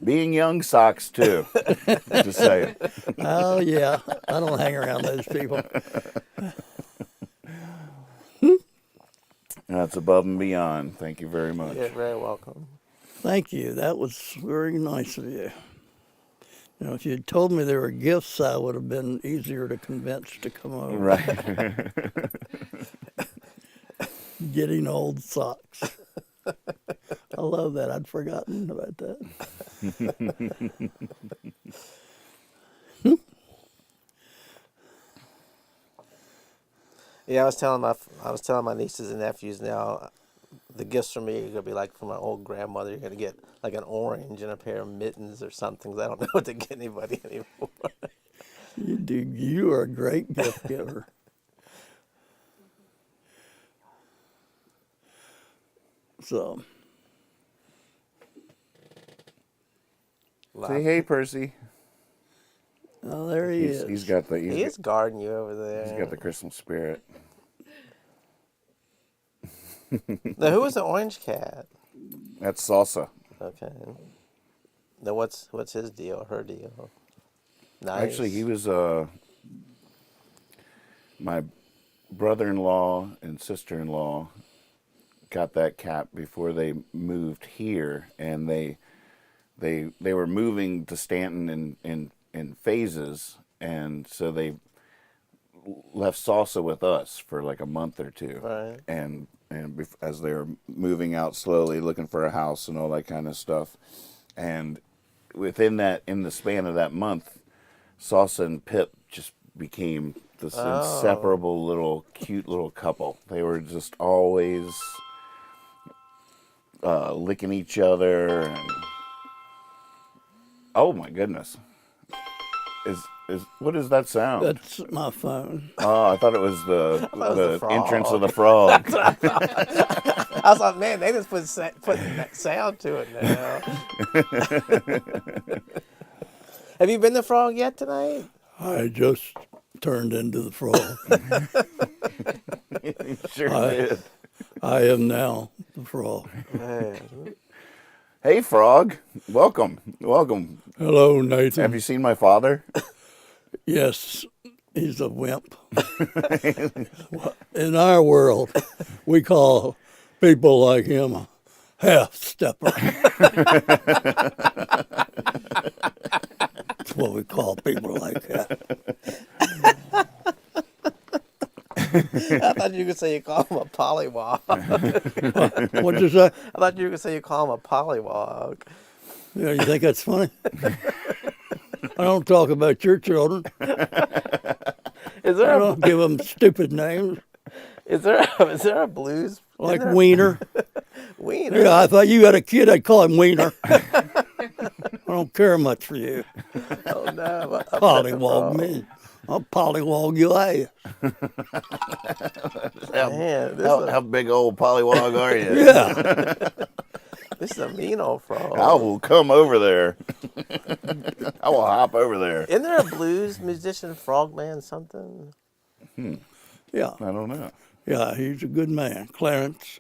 Being young socks too. Just saying. Oh, yeah. I don't hang around those people. That's above and beyond. Thank you very much. You're very welcome. Thank you. That was very nice of you. You know, if you'd told me there were gifts, I would have been easier to convince to come over. Right. Getting old socks. I love that. I'd forgotten about that. Yeah, I was telling my nieces and nephews now, the gifts from me are gonna be like from my old grandmother. You're gonna get like an orange and a pair of mittens or something. 'Cause I don't know what to get anybody anymore. You are a great gift giver. So, Say hey, Percy. oh, there he is. He's got the He is guarding you over there. he's got the Christmas spirit. Now, who was the orange cat? That's salsa. Okay. Now, what's his deal? Her deal? Nice. Actually, he was my brother-in-law and sister-in-law got that cat before they moved here, and they were moving to Stanton in phases, and so they left Salsa with us for like a month or two, Right. and as they were moving out slowly, looking for a house and all that kind of stuff, and in the span of that month, Salsa and Pip just became this inseparable little cute little couple. They were just always licking each other, and oh my goodness, is what is that sound? That's my phone. Oh, I thought it was the frog. entrance of the frog. I was like, man, they just putting that sound to it now. Have you been the frog yet tonight? I just turned into the frog. Sure did. I am now the frog. Man. Hey, frog, welcome. Hello, Nathan. Have you seen my father? Yes, he's a wimp. In our world, we call people like him a half-stepper. That's what we call people like that. I thought you could say you call him a pollywog. What'd you say? I thought you could say you call him a pollywog. Yeah, you think that's funny? I don't talk about your children. Is I there don't give them stupid names is there a blues like Wiener. wiener? Yeah, I thought you had a kid, I'd call him Wiener. I don't care much for you. Oh no! Pollywog me. I'll pollywog your ass. Man, How big old pollywog are you? Yeah. this is a mean old frog. I will come over there. I will hop over there. Isn't there a blues musician, frogman, something? Yeah. I don't know. Yeah, he's a good man. Clarence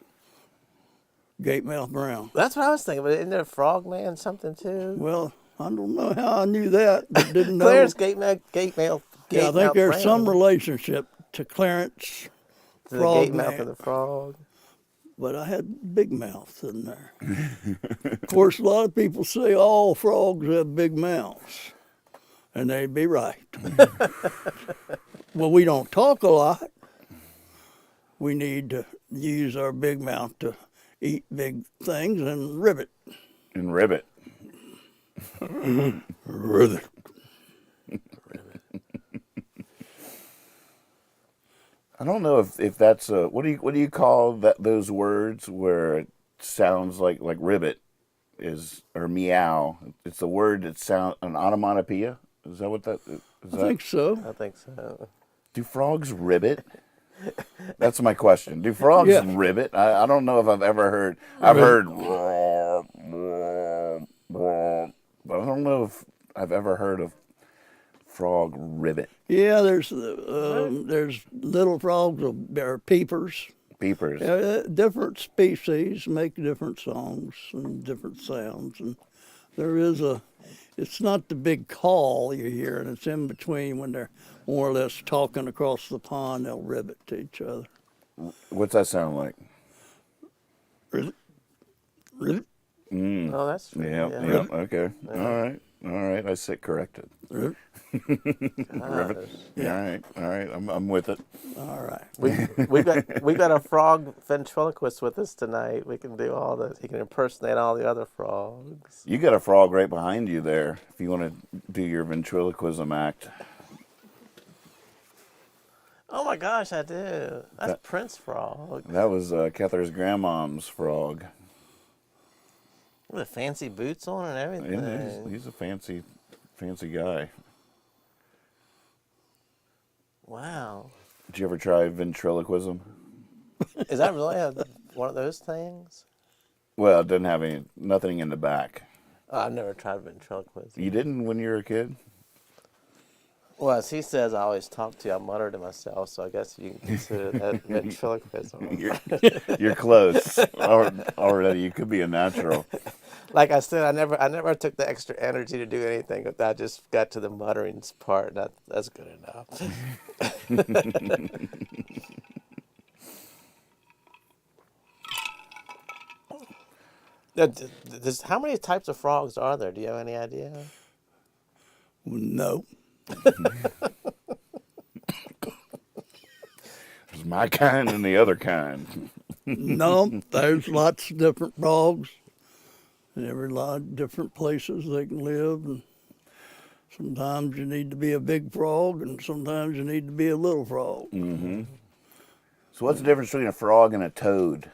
Gatemouth Brown. That's what I was thinking. But isn't there a frogman, something too? Well, I don't know how I knew that, but didn't know. Clarence Gatemouth. Yeah, I think there's Brown. some relationship to Clarence To the Frog Gatemouth Man. and the frog. But I had big mouths in there. Of course, a lot of people say all frogs have big mouths, and they'd be right. Well, we don't talk a lot. We need to use our big mouth to eat big things and ribbit. And ribbit. Ribbit. I don't know if that's a what do you call those words where it sounds like ribbit is or meow. It's a word that sound an onomatopoeia. Is that what that is? I think so. I think so. Do frogs ribbit? That's my question. Do frogs Yeah. ribbit? I don't know if I've ever heard. I've heard, but I don't know if I've ever heard of frog ribbit. Yeah, there's little frogs or peepers. Peepers. Different species make different songs and different sounds, and there is it's not the big call you hear, and it's in between when they're more or less talking across the pond. They'll ribbit to each other. What's that sound like? Ribbit, ribbit, Oh, that's true. Yeah. Yeah. Okay. All right. I sit corrected. ribbit. Ribbit. Yeah. All right. I'm with it. All right. We've got a frog ventriloquist with us tonight. We can do all the. He can impersonate all the other frogs. You got a frog right behind you there. If you want to do your ventriloquism act. Oh my gosh, I do. That's Prince Frog. That was Kether's grandmom's frog. With fancy boots on and everything. Yeah, he's a fancy guy. Wow. Did you ever try ventriloquism? Is that really one of those things? Well, it didn't have nothing in the back. Oh, I've never tried ventriloquism. You didn't when you were a kid? Well, as he says, I always talk to you. I mutter to myself, so I guess you can consider that ventriloquism. You're close. Already, you could be a natural. Like I said, I never took the extra energy to do anything. But I just got to the mutterings part. That's good enough. How many types of frogs are there? Do you have any idea? No. There's my kind and the other kind. No, there's lots of different frogs. And every lot of different places they can live. And sometimes you need to be a big frog, and sometimes you need to be a little frog. Mm-hmm. So what's the difference between a frog and a toad?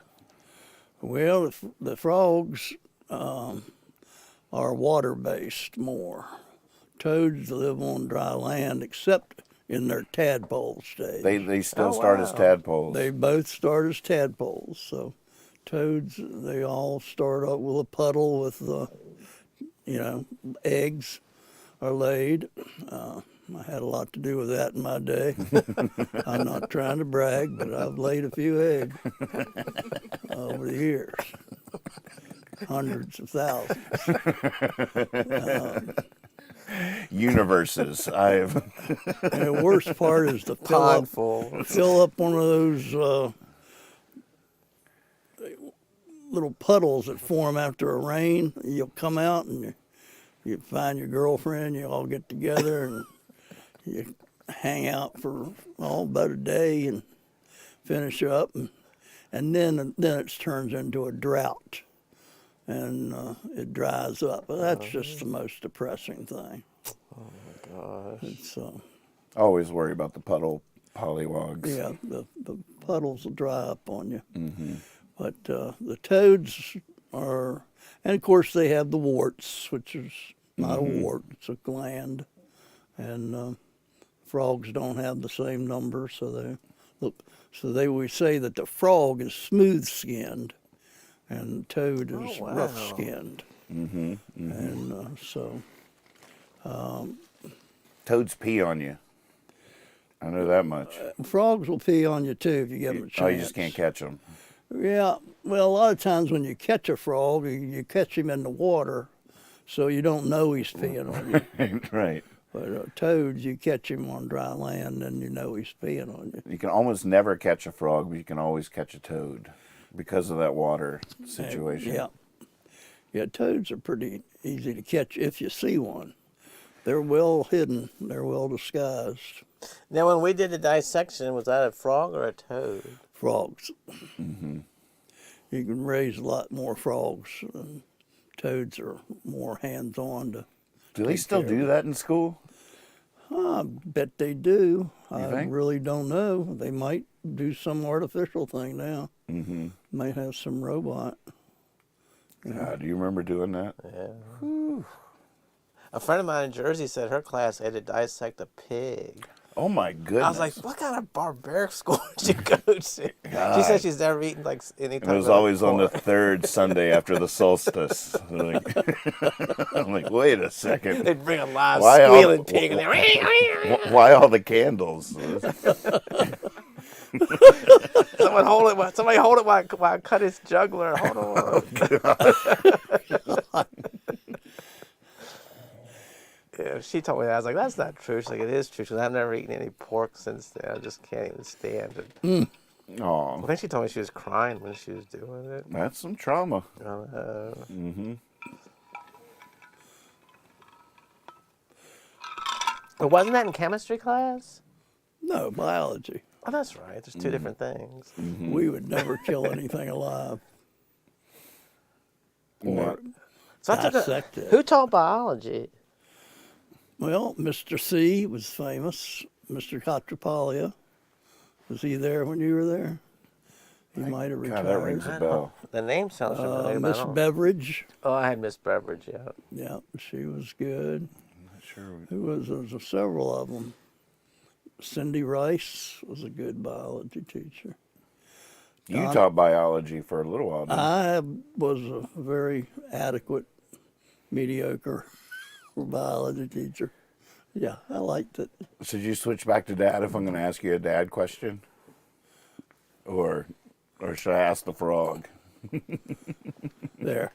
Well, the frogs are water-based more. Toads live on dry land, except in their tadpole stage. They still start as tadpoles. They both start as tadpoles. So toads, they all start up with a puddle with, eggs are laid. I had a lot to do with that in my day. I'm not trying to brag, but I've laid a few eggs over the years. Hundreds of thousands. Universes. And the worst part is to fill up one of those little puddles that form after a rain. You'll come out and you find your girlfriend. You all get together and you hang out for about a day and finish up, and then it turns into a drought, and it dries up. But that's just the most depressing thing. Oh my gosh! It's always worry about the pollywogs. Yeah, the puddles will dry up on you. Mm-hmm. But the toads are, and of course they have the warts, which is not a wart; it's a gland, and frogs don't have the same number, so we say that the frog is smooth-skinned, and the toad is rough-skinned, and Toads pee on you. I know that much. Frogs will pee on you too if you give them a chance. Oh, you just can't catch them. Yeah, well, a lot of times when you catch a frog, you catch him in the water, so you don't know he's peeing on you. Right. But toads, you catch him on dry land, and you know he's peeing on you. You can almost never catch a frog, but you can always catch a toad because of that water situation. Yeah, toads are pretty easy to catch if you see one. They're well hidden. They're well disguised. Now, when we did the dissection, was that a frog or a toad? Frogs. Mm-hmm. You can raise a lot more frogs. And toads are more hands-on. Do they still do that in school? I bet they do. I think? really don't know. They might do some artificial thing now. Mm-hmm. Might have some robot. Do you remember doing that? Yeah. Whew. A friend of mine in Jersey said her class had to dissect a pig. Oh my goodness! I was like, what kind of barbaric school did you go to? She said she's never eaten like any and type it was of always on the pork. third Sunday after the solstice. I'm like, wait a second. They'd bring a live Why all, squealing pig in there. why all the candles? Somebody hold it while I cut his jugular. Hold on. Yeah, she told me that. I was like, that's not true. She's like, it is true. She's like, I've never eaten any pork since then. I just can't even stand it. Oh, I think she told me she was crying when she was doing it. that's some trauma. But wasn't that in chemistry class? No, biology. Oh, that's right. There's two different things. We would never kill anything alive. Or So I took dissect it. who taught biology? Well, Mr. C was famous. Mr. Catrapalia. Was he there when you were there? He might have God, that retired. rings a bell. The name sounds familiar. but I Miss don't- Beveridge. Oh, I had Miss Beveridge, yeah. Yeah, she was good. Not sure. Who was there? Several of them. Cindy Rice was a good biology teacher. You taught biology for a little while. Didn't you? I was a very adequate, mediocre biology teacher. Yeah, I liked it. Should you switch back to dad if I'm going to ask you a dad question? Or should I ask the frog? There.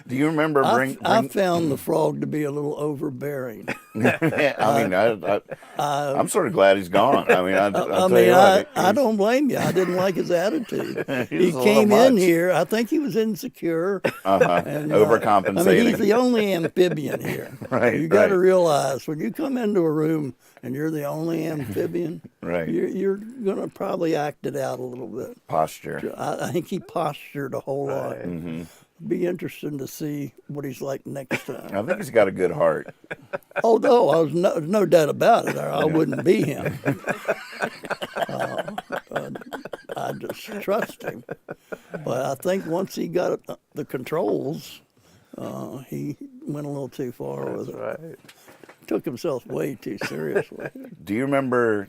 Do you remember I found the frog to be a little overbearing. I mean, I'm sort of glad he's gone. I mean, I'll tell I mean, you what. I don't blame you. I didn't like his attitude. He He's a little came in much. here. I think he was insecure. And, Overcompensating. I mean, he's the only amphibian here. Right, You got to right. realize when you come into a room and you're the only amphibian, Right. you're going to probably act it out a little bit. Posture. I think he postured a whole lot. Mm-hmm. Be interesting to see what he's like next time. I think he's got a good heart. Although I was no doubt about it, I wouldn't be him. I just trust him. But I think once he got the controls, he went a little too far with it. Right. Took himself way too seriously. Do you remember,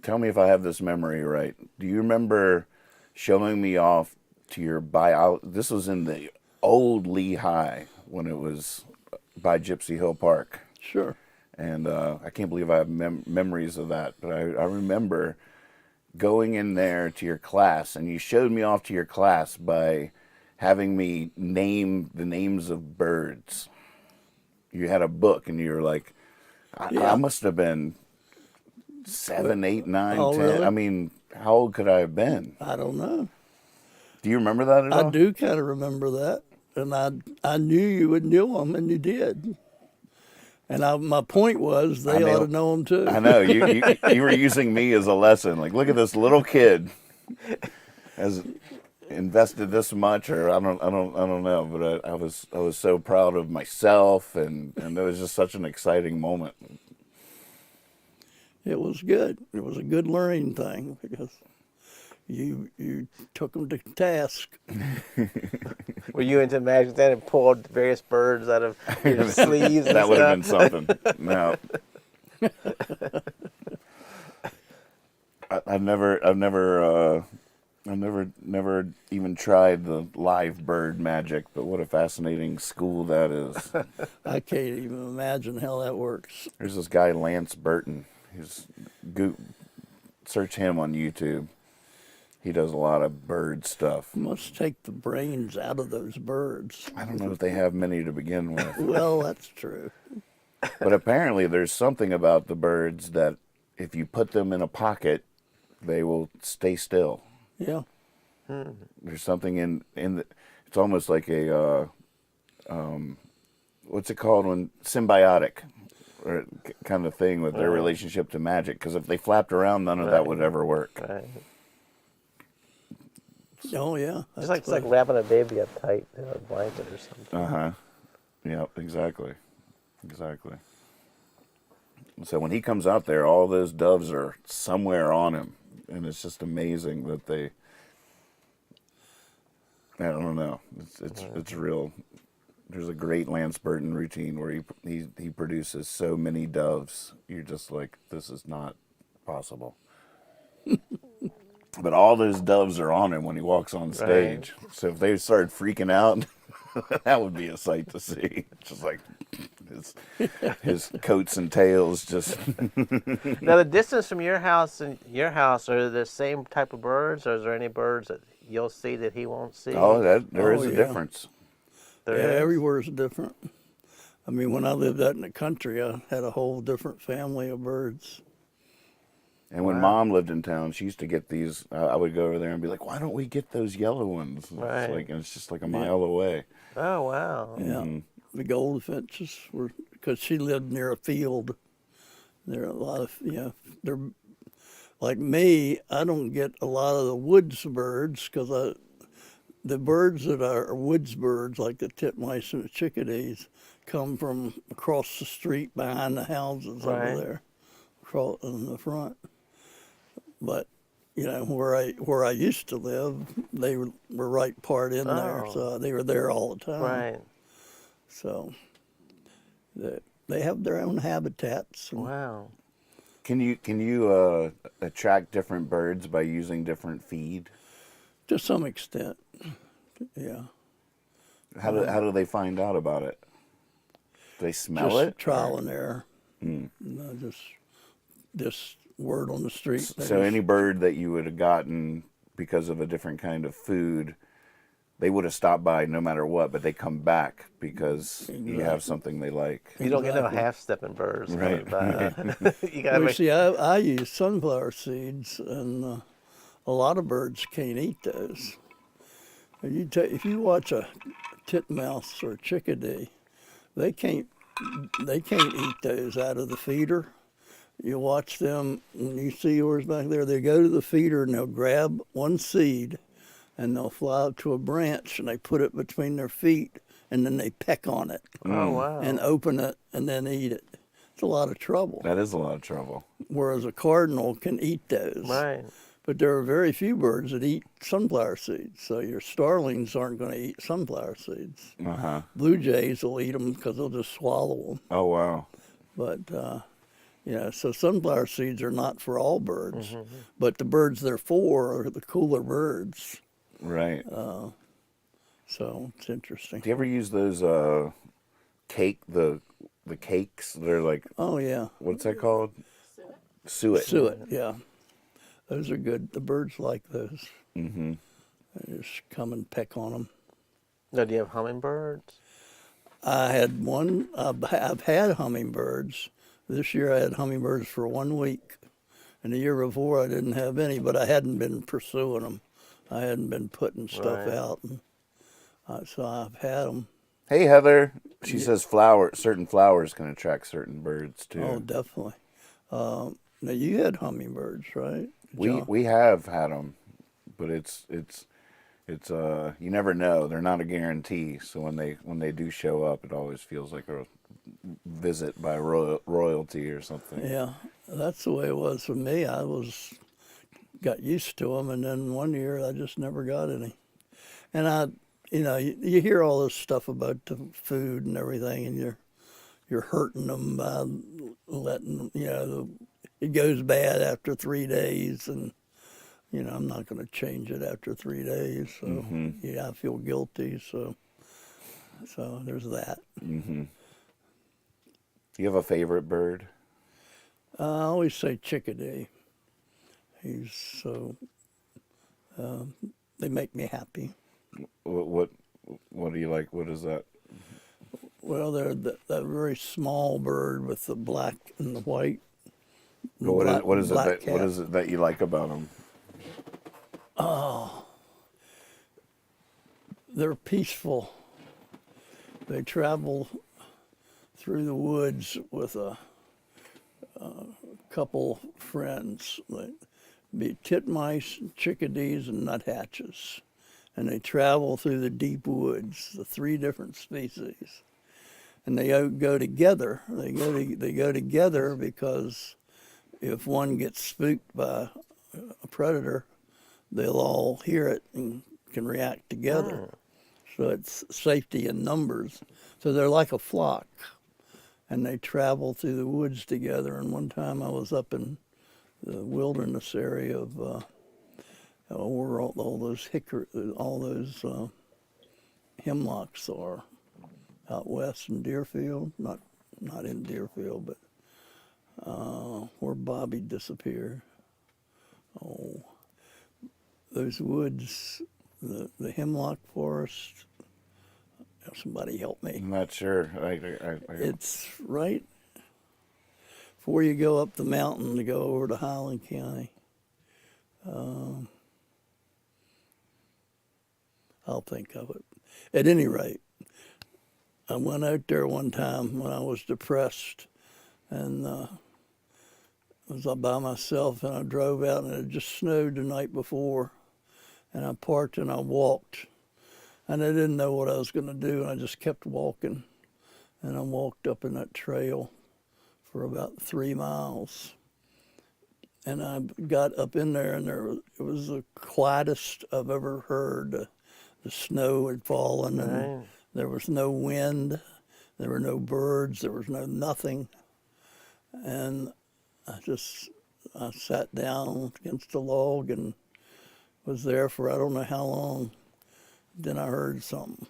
tell me if I have this memory right, do you remember showing me off to your this was in the old Lehigh when it was by Gypsy Hill Park. Sure. And I can't believe I have memories of that, but I remember going in there to your class, and you showed me off to your class by having me name the names of birds. You had a book, and you were like, I must have been 7, 8, 9, 10. Really? I mean, how old could I have been? I don't know. Do you remember that at all? I do kind of remember that. And I knew you would know them, and you did. And my point was they ought to know them too. I know you were using me as a lesson. Like, look at this little kid has invested this much, or I don't know. But I was so proud of myself, and it was just such an exciting moment. It was good. It was a good learning thing because you took them to task. Were you into magic then and pulled various birds out of your sleeves? And That would have been stuff? something. No. I've never even tried the live bird magic, but what a fascinating school that is. I can't even imagine how that works. There's this guy, Lance Burton. Search him on YouTube. He does a lot of bird stuff. You must take the brains out of those birds. I don't know if they have many to begin with. Well, that's true. But apparently there's something about the birds that if you put them in a pocket, they will stay still. Yeah. There's something in the, it's almost like a, what's it called when symbiotic or kind of thing with their relationship to magic. Because if they flapped around, none of that would ever work. Right. Oh, yeah. It's like wrapping a baby up tight in a blanket or something. Uh-huh. Yeah, exactly. Exactly. So when he comes out there, all those doves are somewhere on him. And it's just amazing that they, I don't know. It's real There's a great Lance Burton routine where he produces so many doves. You're just like, this is not possible. But all those doves are on him when he walks on stage. Right. So if they start freaking out, that would be a sight to see. Just like his coats and tails just. Now, the distance from your house and your house, are the same type of birds, or is there any birds that you'll see that he won't see? Oh, there is a yeah. difference. There Yeah, is? everywhere's different. I mean, when I lived out in the country, I had a whole different family of birds. And when Mom lived in town, she used to get these. I would go over there and be like, "Why don't we get those yellow ones?" And Right. It's like, and it's just like a mile away. Oh, wow. Yeah, the goldfinches were, because she lived near a field. There are a lot of, they're like me. I don't get a lot of the woods birds because the birds that are woods birds, like the titmice and the chickadees, come from across the street behind the houses Right. over there, across in the front. But where I used to live, they were right part in there, Oh. so they were there all the time. Right. So they have their own habitats. And Wow. Can you attract different birds by using different feed? to some extent, yeah. How do they find out about it? Do they smell Just it? trial and error. No, just word on the street. So any bird that you would have gotten because of a different kind of food, they would have stopped by no matter what, but they come back because you have something they like. You don't get no Exactly. half-stepping birds. Right. You gotta Well, make, see, I use sunflower seeds, and a lot of birds can't eat those. If you watch a titmouse or a chickadee, they can't eat those out of the feeder. You watch them, when you see yours back there, they go to the feeder and they'll grab one seed and they'll fly up to a branch and they put it between their feet and then they peck on it oh, wow. and open it and then eat it. It's a lot of trouble. That is a lot of trouble. Whereas a cardinal can eat those. Right. But there are very few birds that eat sunflower seeds. So your starlings aren't going to eat sunflower seeds. Uh-huh. Blue jays will eat them because they'll just swallow them. Oh, wow. But, so sunflower seeds are not for all birds. But the birds they're for are the cooler birds. Right. So it's interesting. Do you ever use those the cakes? They're like, Oh, yeah. what's that called? Suet. Suet, yeah. Those are good. The birds like those. Mm-hmm. They just come and peck on them. Now, do you have hummingbirds? I had one. I've had hummingbirds. This year I had hummingbirds for 1 week. And the year before I didn't have any, but I hadn't been pursuing them. I hadn't been putting stuff Right. out. And, so I've had them. Hey, Heather. She says certain flowers can attract certain birds, too. Oh, definitely. Now you had hummingbirds, right? Jawn? We have had them, but it's you never know. They're not a guarantee. So when they do show up, it always feels like a visit by royalty or something. Yeah, that's the way it was for me. Got used to them, and then one year I just never got any. And you hear all this stuff about the food and everything, and you're hurting them by letting it goes bad after 3 days, and I'm not going to change it after 3 days. So yeah, I feel guilty. So there's that. Mm-hmm. Do you have a favorite bird? I always say chickadee. He's so. They make me happy. What do you like? What is that? Well, they're that very small bird with the black and the white. What is black it that you like about them? They're peaceful. They travel through the woods with a couple friends, like be titmice, chickadees, and nuthatches, and they travel through the deep woods. The 3 different species, and they go together. They go together because if one gets spooked by a predator, they'll all hear it and can react together. So it's safety in numbers. So they're like a flock, and they travel through the woods together. And one time I was up in the wilderness area of where all those hemlocks are out west in Deerfield. Not in Deerfield, but where Bobby disappeared. Oh, those woods, the hemlock forest. Somebody help me. I'm not sure. It's right before you go up the mountain to go over to Highland County. I'll think of it. At any rate, I went out there one time when I was depressed, and I was all by myself, and I drove out, and it had just snowed the night before, and I parked and I walked, and I didn't know what I was going to do, and I just kept walking, and I walked up in that trail for about 3 miles, and I got up in there, and it was the quietest I've ever heard. The snow had fallen, and there was no wind, there were no birds, there was no nothing, and I sat down against a log and was there for I don't know how long. Then I heard something.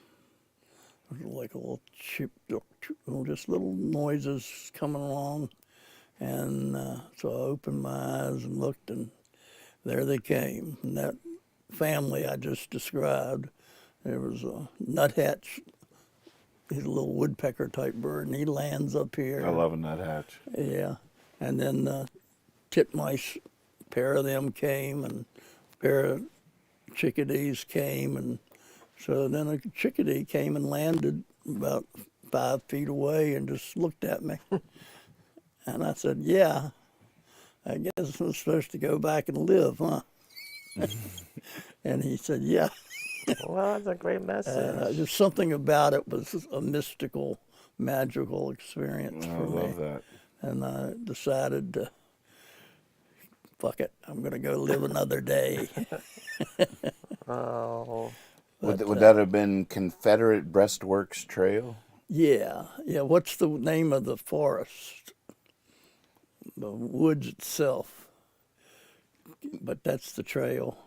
It was like a little just little noises coming along. And so I opened my eyes and looked, and there they came. And that family I just described, there was a nuthatch. He's a little woodpecker type bird, and he lands up here. I love a nuthatch. Yeah. And then titmice, a pair of them came, and a pair of chickadees came, and so then a chickadee came and landed about 5 feet away and just looked at me. And I said, yeah, I guess I'm supposed to go back and live, huh? And he said, yeah. Well, that's a great message. Just something about it was a mystical, magical experience I for me. love that. And I decided to, fuck it, I'm going to go live another day. Oh. Would that have been Confederate Breastworks Trail? Yeah. What's the name of the forest? The woods itself. But that's the trail.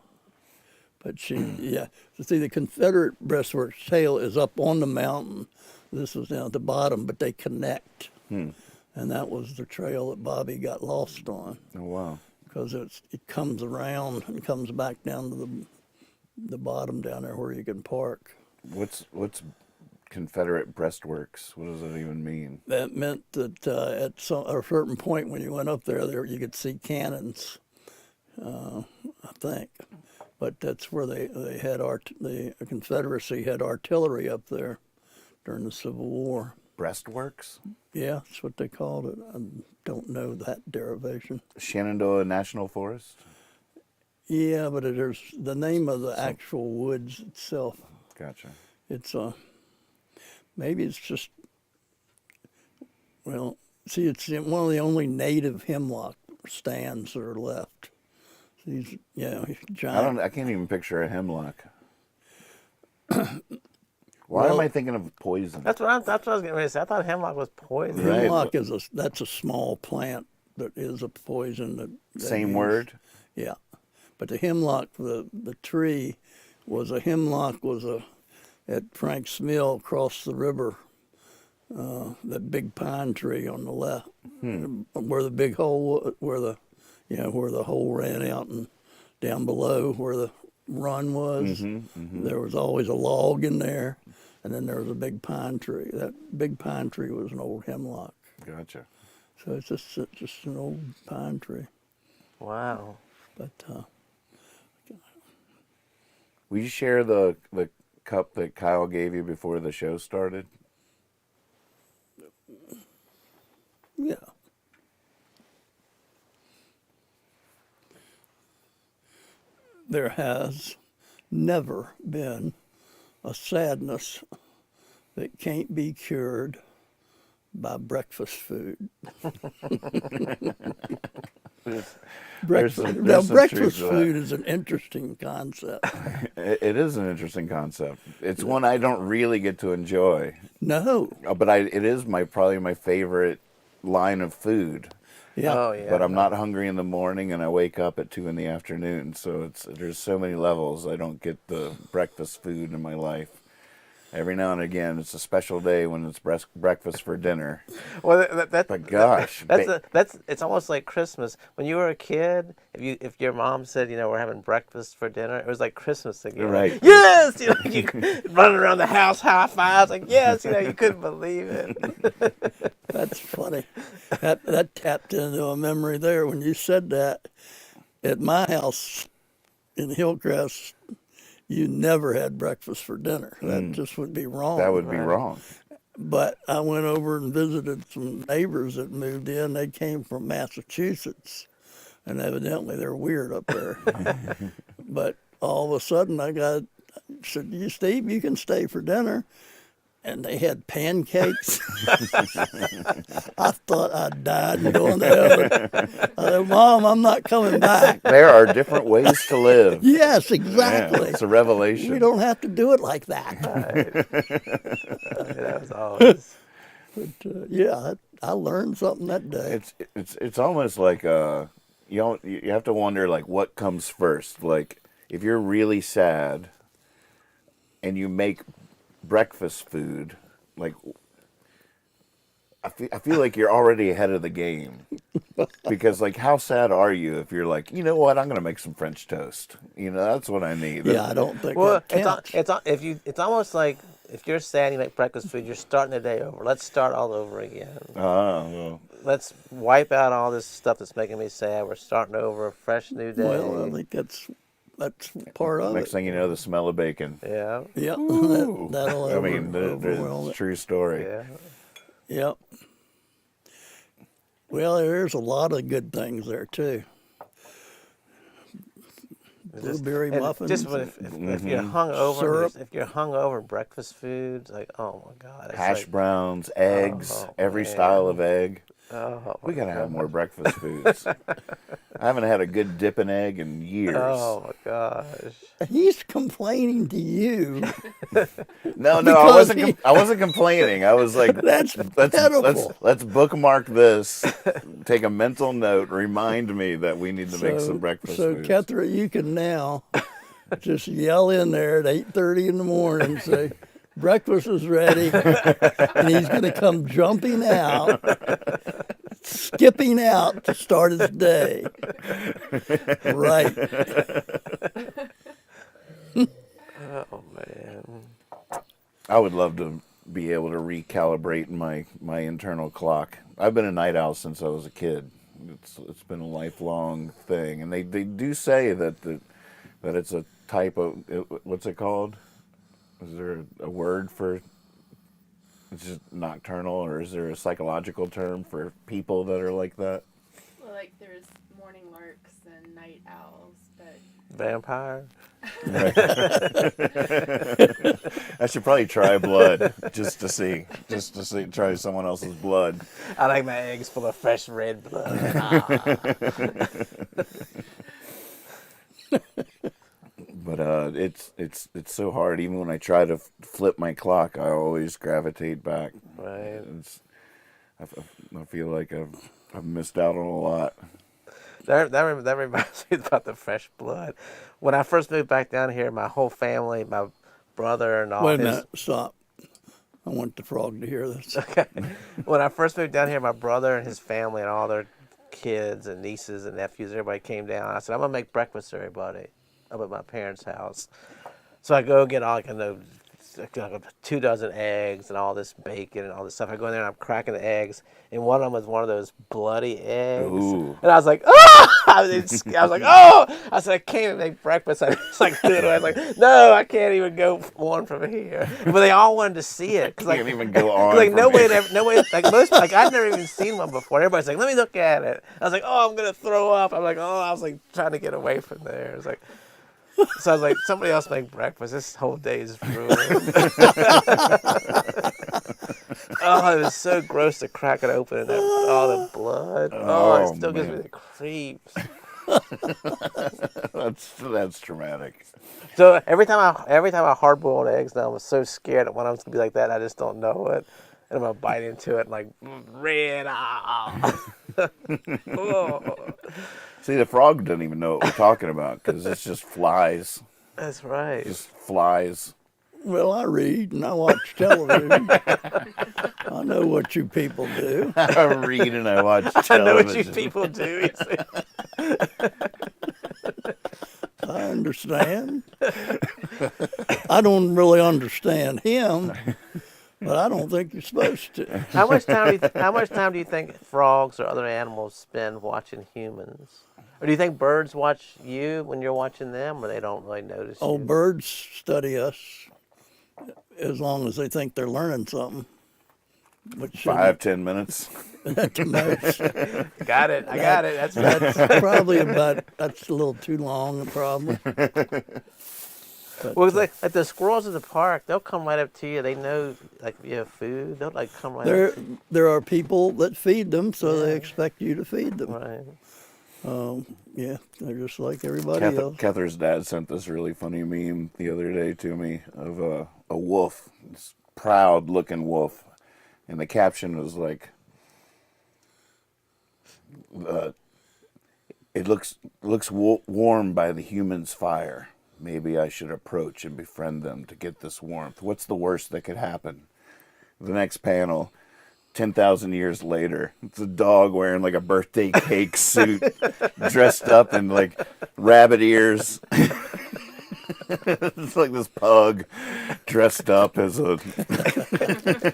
But yeah. See, the Confederate Breastworks Trail is up on the mountain. This was down at the bottom, but they connect. And that was the trail that Bobby got lost on. Oh, wow. Because it comes around and comes back down to the bottom down there where you can park. What's Confederate Breastworks? What does that even mean? That meant that at a certain point when you went up there you could see cannons, I think. But that's where they had the Confederacy had artillery up there during the Civil War. Breastworks? Yeah, that's what they called it. I don't know that derivation. Shenandoah National Forest? Yeah, but there's the name of the actual woods itself. Gotcha. It's maybe it's just, well, see, it's one of the only native hemlock stands that are left. These, giant. I can't even picture a hemlock. Why am I thinking of poison? That's what I was getting ready to say. I thought hemlock was poison. Right. Hemlock that's a small plant that is a poison that they Same use. word? Yeah, but the hemlock, the tree, was at Frank's Mill across the river. That big pine tree on the left, where the big hole, where the hole ran out, and down below where the run was, there was always a log in there, and then there was a big pine tree. That big pine tree was an old hemlock. Gotcha. So it's just an old pine tree. Wow. But Will you share the cup that Kyle gave you before the show started? yeah. There has never been a sadness that can't be cured by breakfast food. Breakfast. there's Now, some breakfast truth to that. food is an interesting concept. It is an interesting concept. It's one I don't really get to enjoy, No. but it is probably my favorite line of food. Yeah. Oh yeah. But I'm not hungry in the morning, and I wake up at 2 in the afternoon. So there's so many levels. I don't get the breakfast food in my life. Every now and again, it's a special day when it's breakfast for dinner. Well, But gosh, it's almost like Christmas. When you were a kid, if your mom said, we're having breakfast for dinner, it was like Christmas again. Right. Yes, you running around the house, high fives, like yes, you couldn't believe it. That's funny. That tapped into a memory there when you said that. At my house in Hillcrest, you never had breakfast for dinner. That just would be wrong. that would be wrong. But I went over and visited some neighbors that moved in. They came from Massachusetts, and evidently they're weird up there. But all of a sudden, said, "You, Steve, you can stay for dinner." And they had pancakes. I thought I died going to heaven. I said, "Mom, I'm not coming back." There are different ways to live. Yes, Yeah, exactly. it's a revelation. We don't have to do it like that. That was always. But yeah, I learned something that day. It's almost like you have to wonder like what comes first. Like if you're really sad and you make breakfast food, like I feel like you're already ahead of the game. Because like how sad are you if you're like, you know what, I'm gonna make some French toast. That's what I need. Yeah, I don't think Well, that counts. it's almost like if you're sad and you make breakfast food, you're starting the day over. Let's start all over again. Well, Let's wipe out all this stuff that's making me sad. We're starting over, a fresh new day. Well, I think that's part of next it. thing you know, the smell of bacon. Yeah. Yeah, Ooh. that'll I mean, overwhelm it's it. a true story. Yeah. Yep. Well, there's a lot of good things there too. Blueberry And muffins. just if you're hung over, Syrup. if you're hung over breakfast foods, like oh my god, it's Hash like, browns, eggs, Oh, every man. style of egg. oh, We gotta my have God. more breakfast foods. I haven't had a good dipping egg in years. Oh my gosh. He's complaining to you. No, I Because wasn't. I wasn't complaining. I was like, That's pitiful. let's bookmark this. Take a mental note. Remind me that we need to make some breakfast So, foods. Kethra, you can now just yell in there at 8:30 in the morning and say, "Breakfast is ready," and he's going to come jumping out, skipping out to start his day. Right. Oh man. I would love to be able to recalibrate my internal clock. I've been a night owl since I was a kid. It's been a lifelong thing, and they do say that it's a type of, what's it called? Is there a word for? It's just nocturnal, or is there a psychological term for people that are like that? Well, like there's morning larks and night owls, but Vampire. I should probably try blood just to see, try someone else's blood. I like my eggs full of fresh red blood. But it's so hard. Even when I try to flip my clock, I always gravitate back. Right. I feel like I've missed out on a lot. That reminds me about the fresh blood. When I first moved back down here, my whole family, my brother and all Wait a his... minute. Stop. I want the frog to hear this. Okay. When I first moved down here, my brother and his family and all their kids and nieces and nephews, everybody came down. I said, I'm going to make breakfast for everybody up at my parents' house. So I go get all, like, 2 dozen eggs and all this bacon and all this stuff. I go in there and I'm cracking the eggs, and one of them was one of those bloody eggs. Ooh. And I was like, oh! I was like, oh! I said, I can't even make breakfast. I was like, dude, I was like, no, I can't even go one from here. But they all wanted to see it. Cause Can't even go on. like from nobody, here. like I'd never even seen one before. Everybody's like, let me look at it. I was like, oh, I'm gonna throw up. I'm like, oh, I was like trying to get away from there. It was like, so I was like, somebody else make breakfast. This whole day is ruined. Oh, it was so gross to crack it open and all the blood. Oh, it still gives me man. the creeps. That's traumatic. So every time I hard boiled eggs now, I'm so scared that one of them's gonna be like that. I just don't know it, and I'm gonna bite into it and like red. Oh, See, the frog doesn't even know what we're talking about because it's just flies. that's right. Just flies. Well, I read and I watch television. I know what you people do. I read and I watch television. I know what you people do. I understand. I don't really understand him, but I don't think you're supposed to. How much time do you think frogs or other animals spend watching humans? Or do you think birds watch you when you're watching them, or they don't really notice Oh, you? birds study us as long as they think they're learning something. Which 5-10 minutes. at the most. Got it. I got it. That's right. That's probably that's a little too long, probably. But, Well, like the squirrels in the park, they'll come right up to you. They know, like, if you have food, they'll like come right up to you. there are people that feed them, so they expect you to feed them. Right. Yeah, they're just like everybody else. Kether's dad sent this really funny meme the other day to me of a wolf, this proud-looking wolf, and the caption was like, "It looks warm by the human's fire. Maybe I should approach and befriend them to get this warmth. What's the worst that could happen?" The next panel, 10,000 years later, it's a dog wearing like a birthday cake suit, dressed up in like rabbit ears. It's like this pug dressed up as a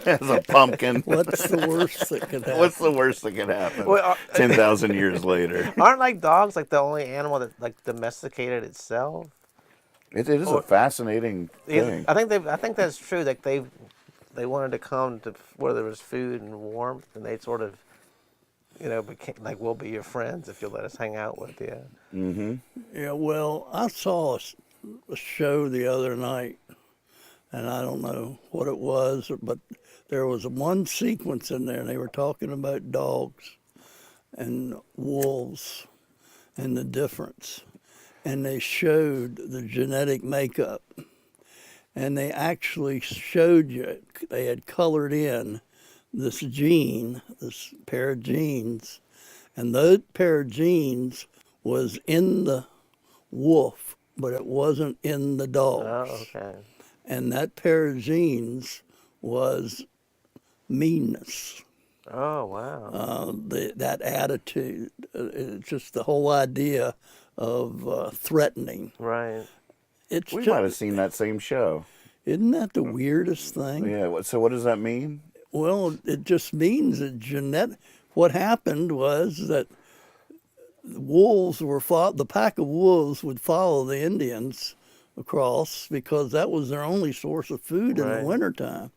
as a pumpkin. What's the worst that could happen? What's the worst that could happen? Well, 10,000 years later. Aren't like dogs like the only animal that like domesticated itself? It is a fascinating thing. I think that's true. Like they wanted to come to where there was food and warmth, and they sort of, became like, we'll be your friends if you'll let us hang out with you. Mm-hmm. Yeah, well, I saw a show the other night, and I don't know what it was, but there was one sequence in there, and they were talking about dogs and wolves and the difference. And they showed the genetic makeup. And they actually showed you, they had colored in this gene, this pair of genes. And that pair of genes was in the wolf, but it wasn't in the dogs. Oh, okay. And that pair of genes was meanness. Oh, wow. That attitude, just the whole idea of threatening. Right. It's We just, might have seen that same show. Isn't that the weirdest thing? Yeah. So what does that mean? Well, it just means that what happened was that the pack of wolves would follow the Indians across because that was their only source of food in the wintertime.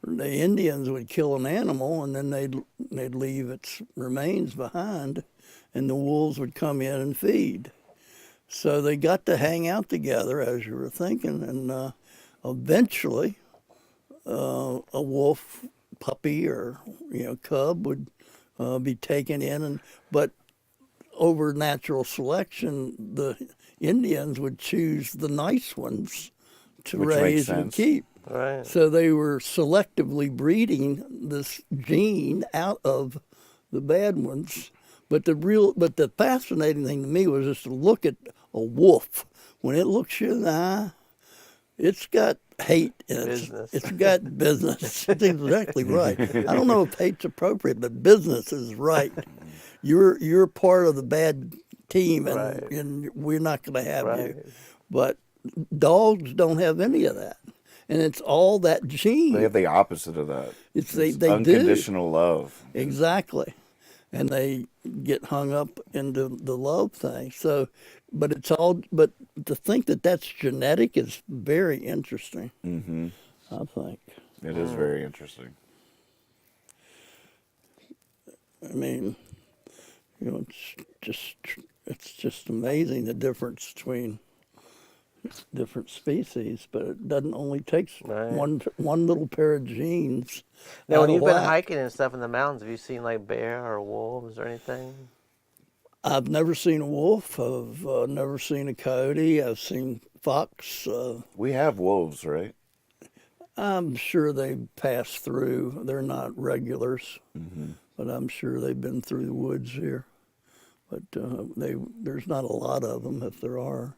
The Indians would kill an animal and then they'd leave its remains behind, and the wolves would come in and feed. So they got to hang out together, as you were thinking, and eventually a wolf puppy or cub would be taken in, but over natural selection, the Indians would choose the nice ones to Which makes raise and sense. keep. Right. So they were selectively breeding this gene out of the bad ones. But the fascinating thing to me was just to look at a wolf. When it looks you in the eye, it's got hate in it. Business. It's got business. That's exactly right. I don't know if hate's appropriate, but business is right. You're part of the bad team, and we're not going to have you. But dogs don't have any of that. And it's all that gene. They have the opposite of that. It's It's they unconditional love. do. Exactly. And they get hung up into the love thing. So, but to think that that's genetic is very interesting. Mm-hmm. I think. It is very interesting. I mean, it's just amazing the difference between different species, but it doesn't only takes Right. one little pair of genes. Now, out when of you've been whack. hiking and stuff in the mountains, have you seen like bear or wolves or anything? I've never seen a wolf. I've never seen a coyote. I've seen fox. We have wolves, right? I'm sure they pass through. They're not regulars, but I'm sure they've been through the woods here. But there's not a lot of them, if there are.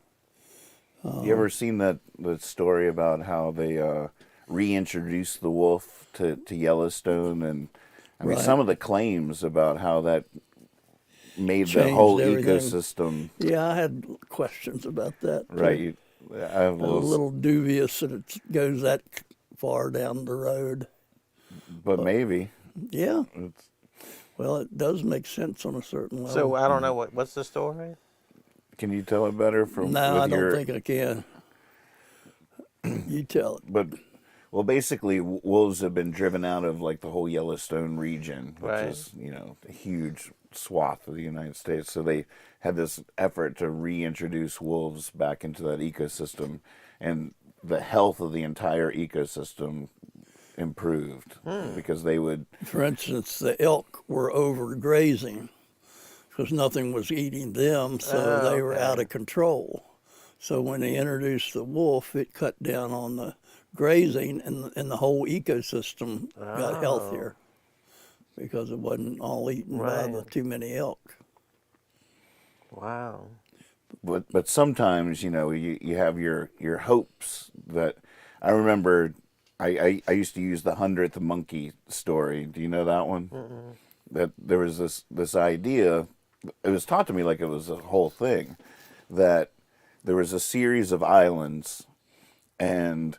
You ever seen that story about how they reintroduced the wolf to Yellowstone? And I mean, Right. some of the claims about how that made the Changed whole everything. ecosystem. Yeah, I had questions about that. Too. Right. I have A little dubious that it goes that far down the road. but maybe. Yeah. It's, Well, it does make sense on a certain level. So I don't know what's the story. can you tell it better from No, with I don't your? think I can. You tell it. But well, basically, wolves have been driven out of like the whole Yellowstone region, which Right. is a huge swath of the United States. So they had this effort to reintroduce wolves back into that ecosystem, and the health of the entire ecosystem improved because they would. For instance, the elk were overgrazing because nothing was eating them, so they were okay. out of control. So when they introduced the wolf, it cut down on the grazing, and the whole ecosystem got healthier because it wasn't all eaten by the Right. too many elk. Wow. But sometimes you have your hopes that I remember. I used to use the 100th monkey story. Do you know that one? That there was this idea. It was taught to me like it was a whole thing, that there was a series of islands, and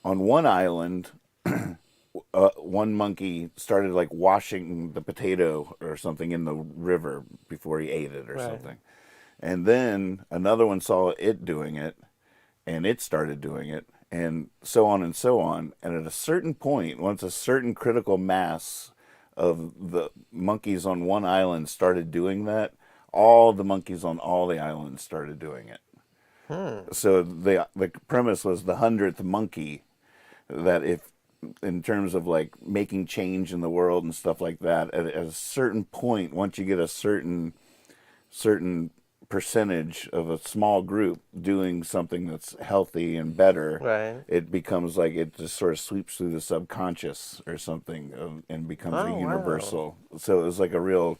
on one island, one monkey started like washing the potato or something in the river before he ate it or Right. something. And then another one saw it doing it, and it started doing it, and so on and so on. And at a certain point, once a certain critical mass of the monkeys on one island started doing that, all the monkeys on all the islands started doing it. So the premise was the 100th monkey, that if in terms of like making change in the world and stuff like that, at a certain point, once you get a certain percentage of a small group doing something that's healthy and better, Right. it becomes like it just sort of sweeps through the subconscious or something and becomes Oh, a wow. universal. So it was like a real.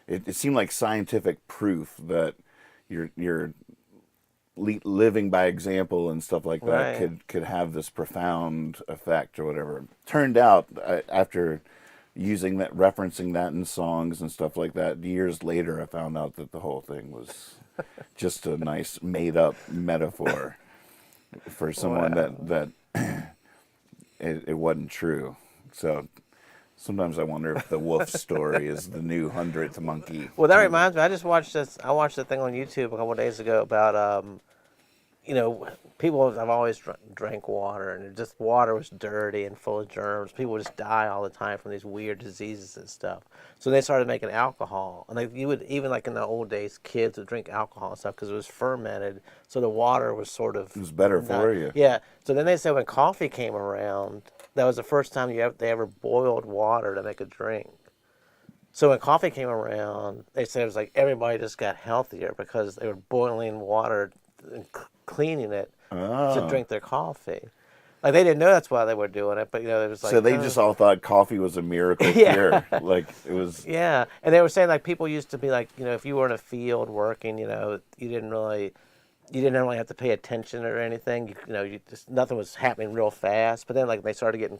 It seemed like scientific proof that you're living by example and stuff like that Right. could have this profound effect or whatever. Turned out after using that, referencing that in songs and stuff like that, years later I found out that the whole thing was just a nice made up metaphor for someone that it wasn't true. So sometimes I wonder if the wolf story is the new 100th monkey. Well, that reminds me. I just watched this. I watched a thing on YouTube a couple of days ago about, people have always drank water, and just water was dirty and full of germs. People would just die all the time from these weird diseases and stuff. So they started making alcohol, and you would even like in the old days, kids would drink alcohol and stuff because it was fermented, so the water was sort of. It was better for you. Yeah. So then they said when coffee came around, that was the first time they ever boiled water to make a drink. So when coffee came around, they said it was like everybody just got healthier because they were boiling water and cleaning it to drink their coffee. Like they didn't know that's why they were doing it, but it was like. So they just all thought coffee was a miracle cure. Like it was. Yeah, and they were saying like people used to be like, if you were in a field working, you didn't really have to pay attention or anything. You just nothing was happening real fast. But then like they started getting,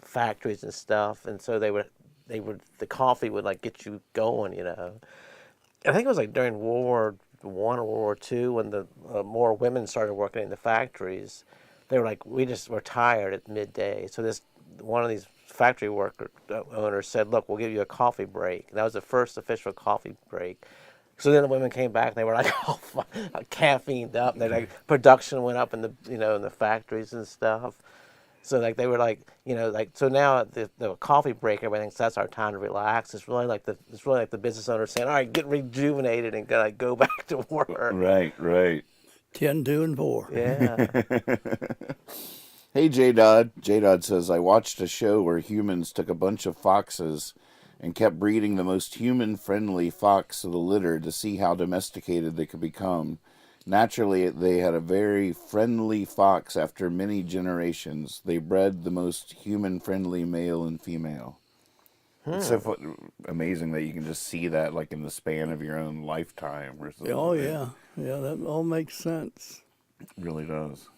factories and stuff, and so the coffee would like get you going. I think it was like during World War I or World War II when the more women started working in the factories. They were like, we just were tired at midday. So one of these factory worker owners said, look, we'll give you a coffee break. And that was the first official coffee break. So then the women came back and they were like, caffeined up. And like production went up in the in the factories and stuff. So like they were like, so now the coffee break, everybody thinks that's our time to relax. It's really like the business owner saying, all right, get rejuvenated and go back to work. Right. 10, 2, and 4. Yeah. Hey, J Dodd. J Dodd says, I watched a show where humans took a bunch of foxes and kept breeding the most human-friendly fox of the litter to see how domesticated they could become. Naturally, they had a very friendly fox after many generations. They bred the most human-friendly male and female. It's so amazing that you can just see that like in the span of your own lifetime. Or something. Oh, yeah. Yeah, that all makes sense. It really does.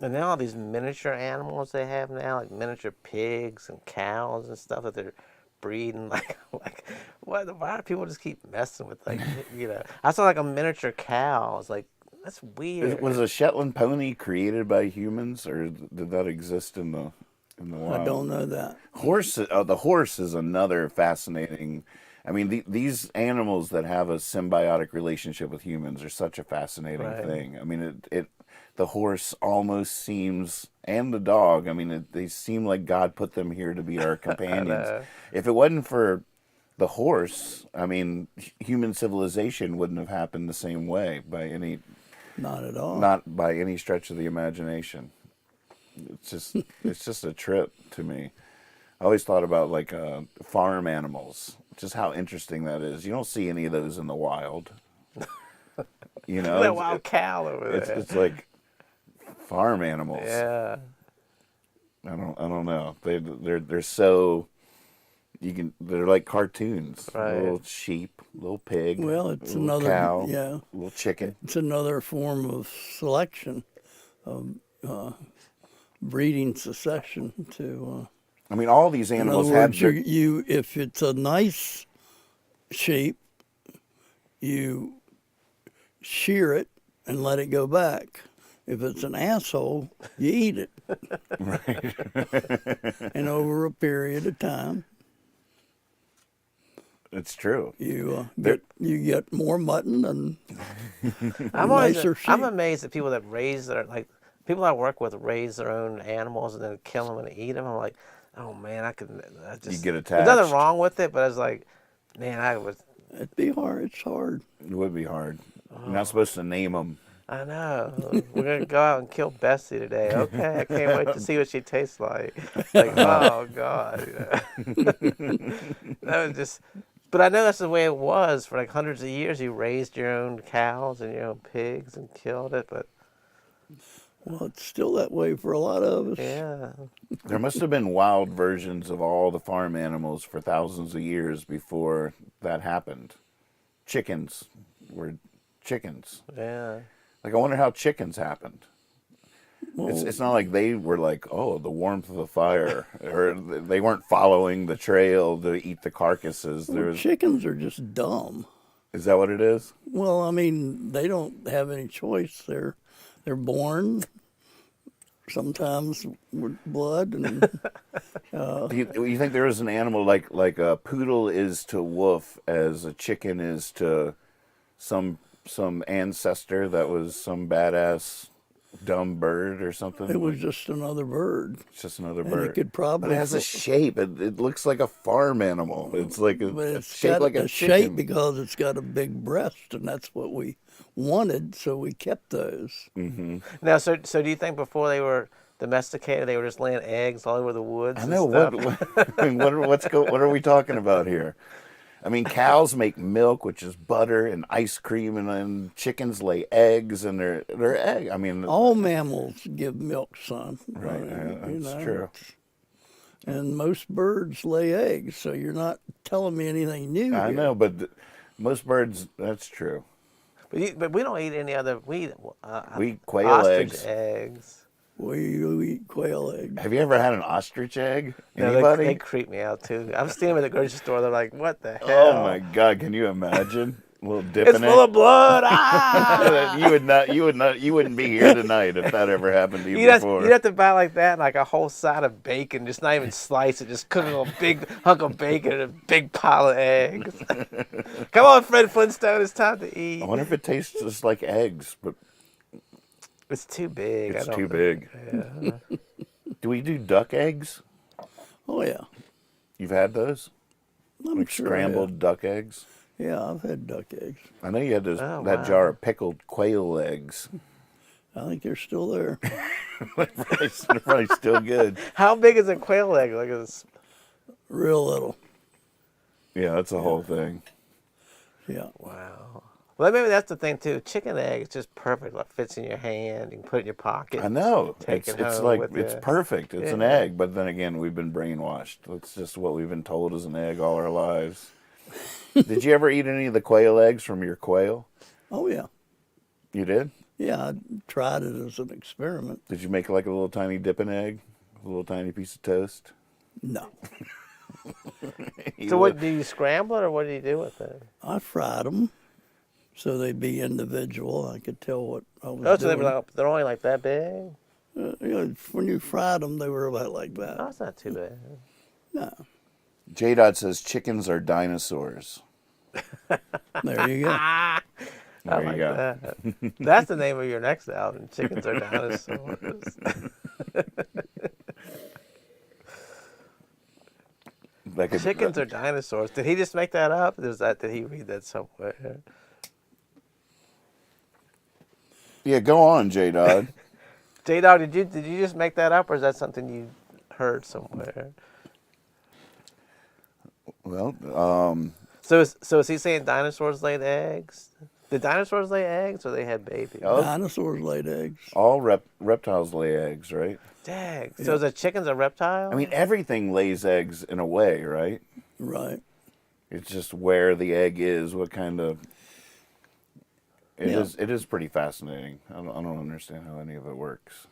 And now all these miniature animals they have now, like miniature pigs and cows and stuff that they're breeding, like why do people just keep messing with, like, you know? I saw like a miniature cow. It's like, that's weird. Was a Shetland pony created by humans, or did that exist in the wild? I don't know that. The horse is another fascinating. I mean, these animals that have a symbiotic relationship with humans are such a fascinating thing. I mean, the horse almost seems, and the dog, I mean, they seem like God put them here to be our companions. If it wasn't for the horse, I mean, human civilization wouldn't have happened the same way by any... Not at all. Not by any stretch of the imagination. It's just a trip to me. I always thought about like farm animals, just how interesting that is. You don't see any of those in the wild. You know, that wild cow over there. It's like farm animals. Yeah. I don't know. They're so they're like cartoons. Right. Little sheep, little pig. Well, it's little another cow, yeah. little chicken. It's another form of selection, of breeding succession to. I mean, all these In animals other words, have. you if it's a nice sheep, you shear it and let it go back. If it's an asshole, you eat it. Right. And over a period of time, It's true. you get more mutton and I'm nicer sheep. I'm amazed at people that raise people I work with raise their own animals and then kill them and eat them. I'm like, oh man, I just. You get attached. There's nothing wrong with it, but I was like, man, I was. It'd be hard. It's hard. It would be hard. You're not supposed to name them. I know. We're gonna go out and kill Bessie today. Okay, I can't wait to see what she tastes like. Like, oh God. That was just. But I know that's the way it was for like hundreds of years. You raised your own cows and your own pigs and killed it, but Well, it's still that way for a lot of us. yeah. There must have been wild versions of all the farm animals for thousands of years before that happened. Chickens were chickens. Yeah. Like, I wonder how chickens happened. Well, It's not like they were like, oh, the warmth of the fire, or they weren't following the trail to eat the carcasses. chickens are just dumb. Is that what it is? Well, I mean, they don't have any choice. They're born sometimes with blood, and Do you think there is an animal like a poodle is to wolf as a chicken is to some ancestor that was some badass dumb bird or something? it was just another bird. It's just another And bird. it could probably. But it has a shape. It looks like a farm animal. It's like But it's it's shaped got like a a shape chicken. because it's got a big breast, and that's what we wanted, so we kept those. Now, so do you think before they were domesticated, they were just laying eggs all over the woods? I and know stuff? I mean, what are we talking about here? I mean, cows make milk, which is butter and ice cream, and then chickens lay eggs, and they're egg. I mean, All mammals give milk, son. right? That's true. And most birds lay eggs, so you're not telling me anything new. I here. know, but most birds. That's true. But we don't eat any other. We eat quail ostrich eggs. We eat quail eggs. Have you ever had an ostrich egg? No, Anybody? they creep me out too. I've seen them at the grocery store. They're like, "What the hell?" Oh my God! Can you imagine? A little dip It's in full it. of blood. Ah! You wouldn't be here tonight if that ever happened to you You'd before. have to buy like that, like a whole side of bacon, just not even slice it, just cook a little big hunk of bacon and a big pile of eggs. Come on, Fred Flintstone, it's time to eat. I wonder if it tastes just like eggs, but It's too big. it's I don't too think- big. Do we do duck eggs? Oh yeah, You've had those? I'm Like sure. scrambled duck eggs? Yeah, I've had duck eggs. I know you had those, Oh, that wow. jar of pickled quail eggs. I think they're still there. They're probably still good. How big is a quail egg? Like it's Real little. Yeah, that's the whole thing. Yeah. wow. Well, maybe that's the thing too. Chicken egg is just perfect. Like fits in your hand. You can put it in your pocket. I know. Take It's it home like, with it's you. perfect. It's an Yeah. egg. But then again, we've been brainwashed. That's just what we've been told is an egg all our lives. Did you ever eat any of the quail eggs from your quail? Oh, yeah. You did? Yeah, I tried it as an experiment. Did you make like a little tiny dipping egg? A little tiny piece of toast? No. So what do you scramble it or what do you do with it? I fried them so they'd be individual. I could tell what I was Oh, so doing. they're only like that big? You know, when you fried them, they were about like Oh, that. it's not too bad. No. J-Dot says chickens are dinosaurs. There you go. I There you like go. that. That's the name of your next album. Chickens are dinosaurs. That could- Chickens are dinosaurs. Did he just make that up? Did he read that somewhere? Yeah, go on, J-Dot. J Dog, did you just make that up, or is that something you heard somewhere? Well, So is he saying dinosaurs laid eggs? Did dinosaurs lay eggs, or they had babies? Oh. Dinosaurs laid eggs. all reptiles lay eggs, right? Dang. So is a chicken's a reptile? I mean, everything lays eggs in a way, right? Right. It's just where the egg is, what kind of. Yeah. It is pretty fascinating. I don't understand how any of it works.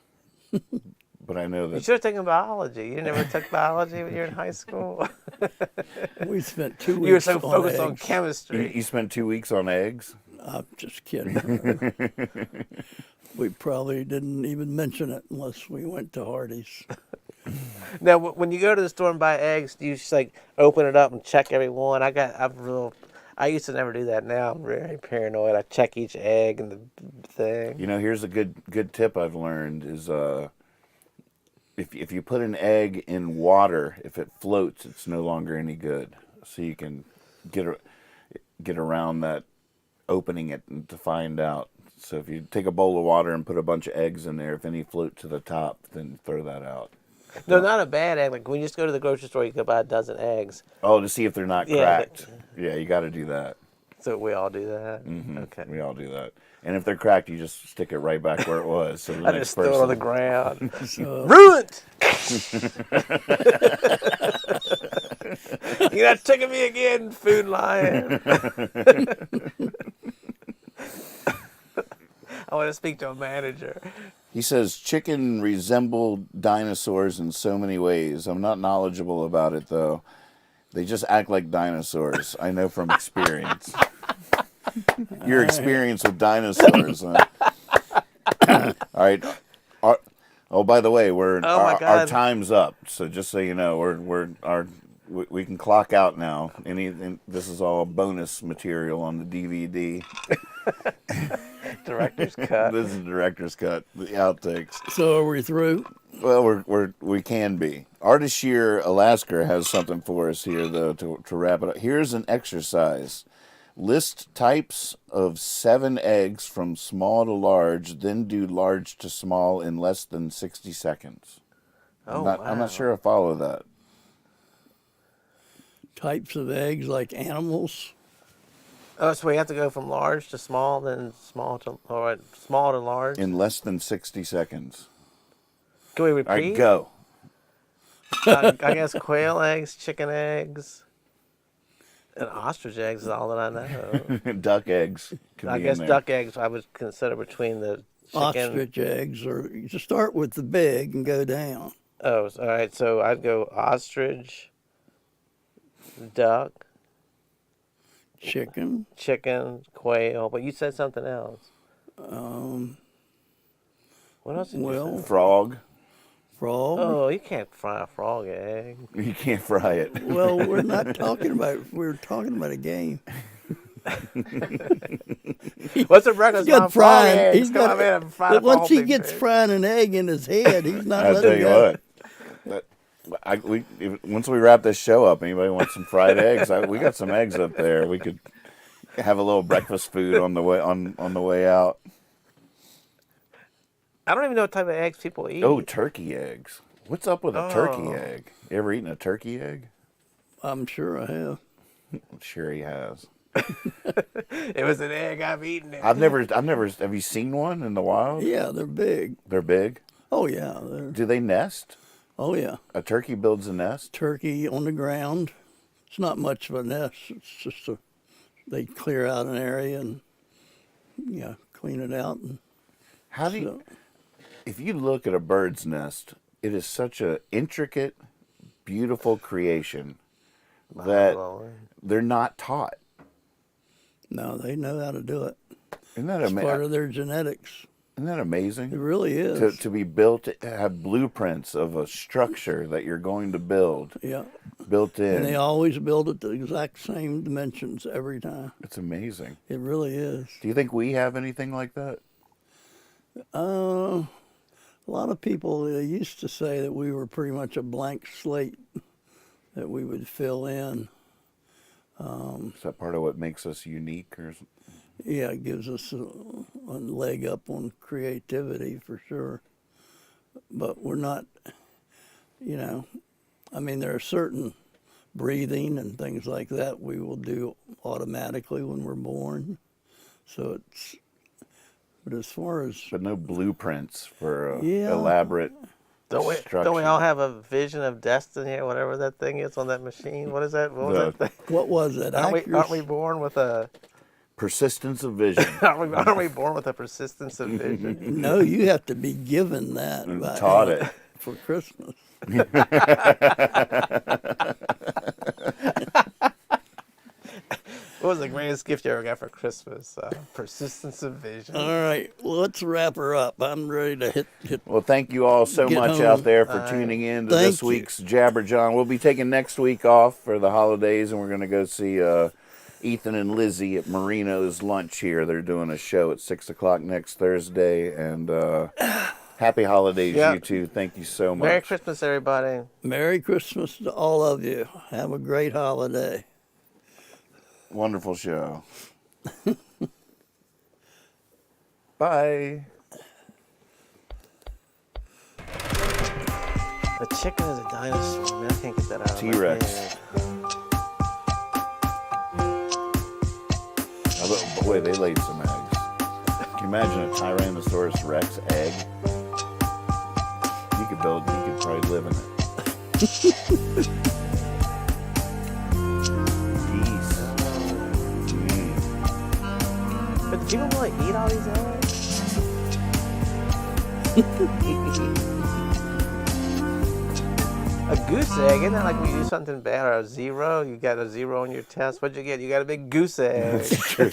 But I know you that should have taken biology. You never took biology when you were in high school. We spent 2 weeks You were so on focused on eggs. chemistry. you spent 2 weeks on eggs. I'm just kidding. We probably didn't even mention it unless we went to Hardee's. Now, when you go to the store and buy eggs, do you just like open it up and check every one? I used to never do that. Now I'm very paranoid. I check each egg and the thing. You know, here's a good tip I've learned is if you put an egg in water, if it floats, it's no longer any good. So you can get around that opening it and to find out. So if you take a bowl of water and put a bunch of eggs in there, if any float to the top, then throw that out. No, not a bad egg. Like when you just go to the grocery store, you can buy a dozen eggs. Oh, to see if they're not Yeah, cracked. Yeah, you got to do that. So we all do that. Mm-hmm. Okay. We all do that. And if they're cracked, you just stick it right back where it was. So the I next just throw it on the person. ground. Ruined. You're not tricking me again, Food Lion. I want to speak to a manager. He says chicken resemble dinosaurs in so many ways. I'm not knowledgeable about it though. They just act like dinosaurs. I know from experience. Your experience with dinosaurs. Huh? All right. Oh, by the way, my God. our time's up. So just so you know, we can clock out now. This is all bonus material on the DVD. Director's cut. This is the director's cut. The outtakes. So are we through? Well, we can be. Ardashir Alaska has something for us here, though, to wrap it up. Here's an exercise. List types of 7 eggs from small to large, then do large to small in less than 60 seconds. I'm wow. not sure I follow that. Types of eggs like animals. Oh, so we have to go from large to small, then small to large. In less than 60 seconds. Can we All repeat? right, go. I guess quail eggs, chicken eggs, and ostrich eggs is all that I know. Duck eggs. Could I be guess in there. duck eggs I would consider between the chicken. Ostrich eggs, or you just start with the big and go down. Oh, all right. So I'd go ostrich, duck, Chicken. quail. But you said something else. What else did you Well, say? Frog. frog. Oh, you can't fry a frog egg. You can't fry it. Well, we're not talking about. We're talking about a game. What's the breakfast? He's got frying. Eggs. He's Come got. on, man, fry up a Once whole he big gets fish. frying an egg in his head, he's not I'll letting tell you go. what. Once we wrap this show up, anybody wants some fried eggs? We got some eggs up there. We could Have a little breakfast food on the way on the way out. I don't even know what type of eggs people eat. Oh, turkey eggs. What's up with a turkey Oh. egg? You ever eaten a turkey egg? I'm sure I have. Sure he has. It was an egg. I've eaten it. I've never. Have you seen one in the wild? Yeah, they're big. They're big. Oh yeah, Do they nest? oh yeah. A turkey builds a nest. Turkey on the ground. It's not much of a nest. It's just they clear out an area and clean it out. And How do you? If you look at a bird's nest, it is such an intricate, beautiful creation that Mind-blowing. they're not taught. no, they know how to do it. Isn't that It's part amazing? of their genetics. Isn't that It amazing? really is. To be built, to have blueprints of a structure that you're going to build Yeah. built And they in. always build it the exact same dimensions every time. It's amazing. It really is. Do you think we have anything like that? A lot of people they used to say that we were pretty much a blank slate that we would fill in. Is that part of what makes us unique? Or Yeah, it gives us a leg up on creativity for sure. But we're not, I mean, there are certain breathing and things like that we will do automatically when we're born. So but as far as, but no blueprints for a Yeah. elaborate Don't we structure. all have a vision of destiny or whatever that thing is on that machine? What is that? What was The- that thing? what was that? Aren't we born with a? persistence of vision? Aren't we born with a persistence of vision? No, you have to be given that. And by taught God it. for Christmas. What was the greatest gift you ever got for Christmas? Persistence of vision. All right, well, let's wrap her up. I'm ready to hit. Well, thank you all so Get much home. out there for tuning in to Thank this you. week's Jabber John. We'll be taking next week off for the holidays, and we're going to go see Ethan and Lizzie at Marino's lunch here. They're doing a show at 6 o'clock next Thursday, and happy holidays, Yeah. you two. Thank you so much. Merry Christmas, everybody. Merry Christmas to all of you. Have a great holiday. Wonderful show. Bye. The chicken is a dinosaur. Man, I can't get that out of my T-Rex. head. Boy, they laid some eggs. Can you imagine a Tyrannosaurus Rex egg? You could probably live in it. Geese. But do people really eat all these eggs? A goose egg, isn't that like when you do something bad or a zero? You got a zero on your test. What'd you get? You got a big goose egg. True.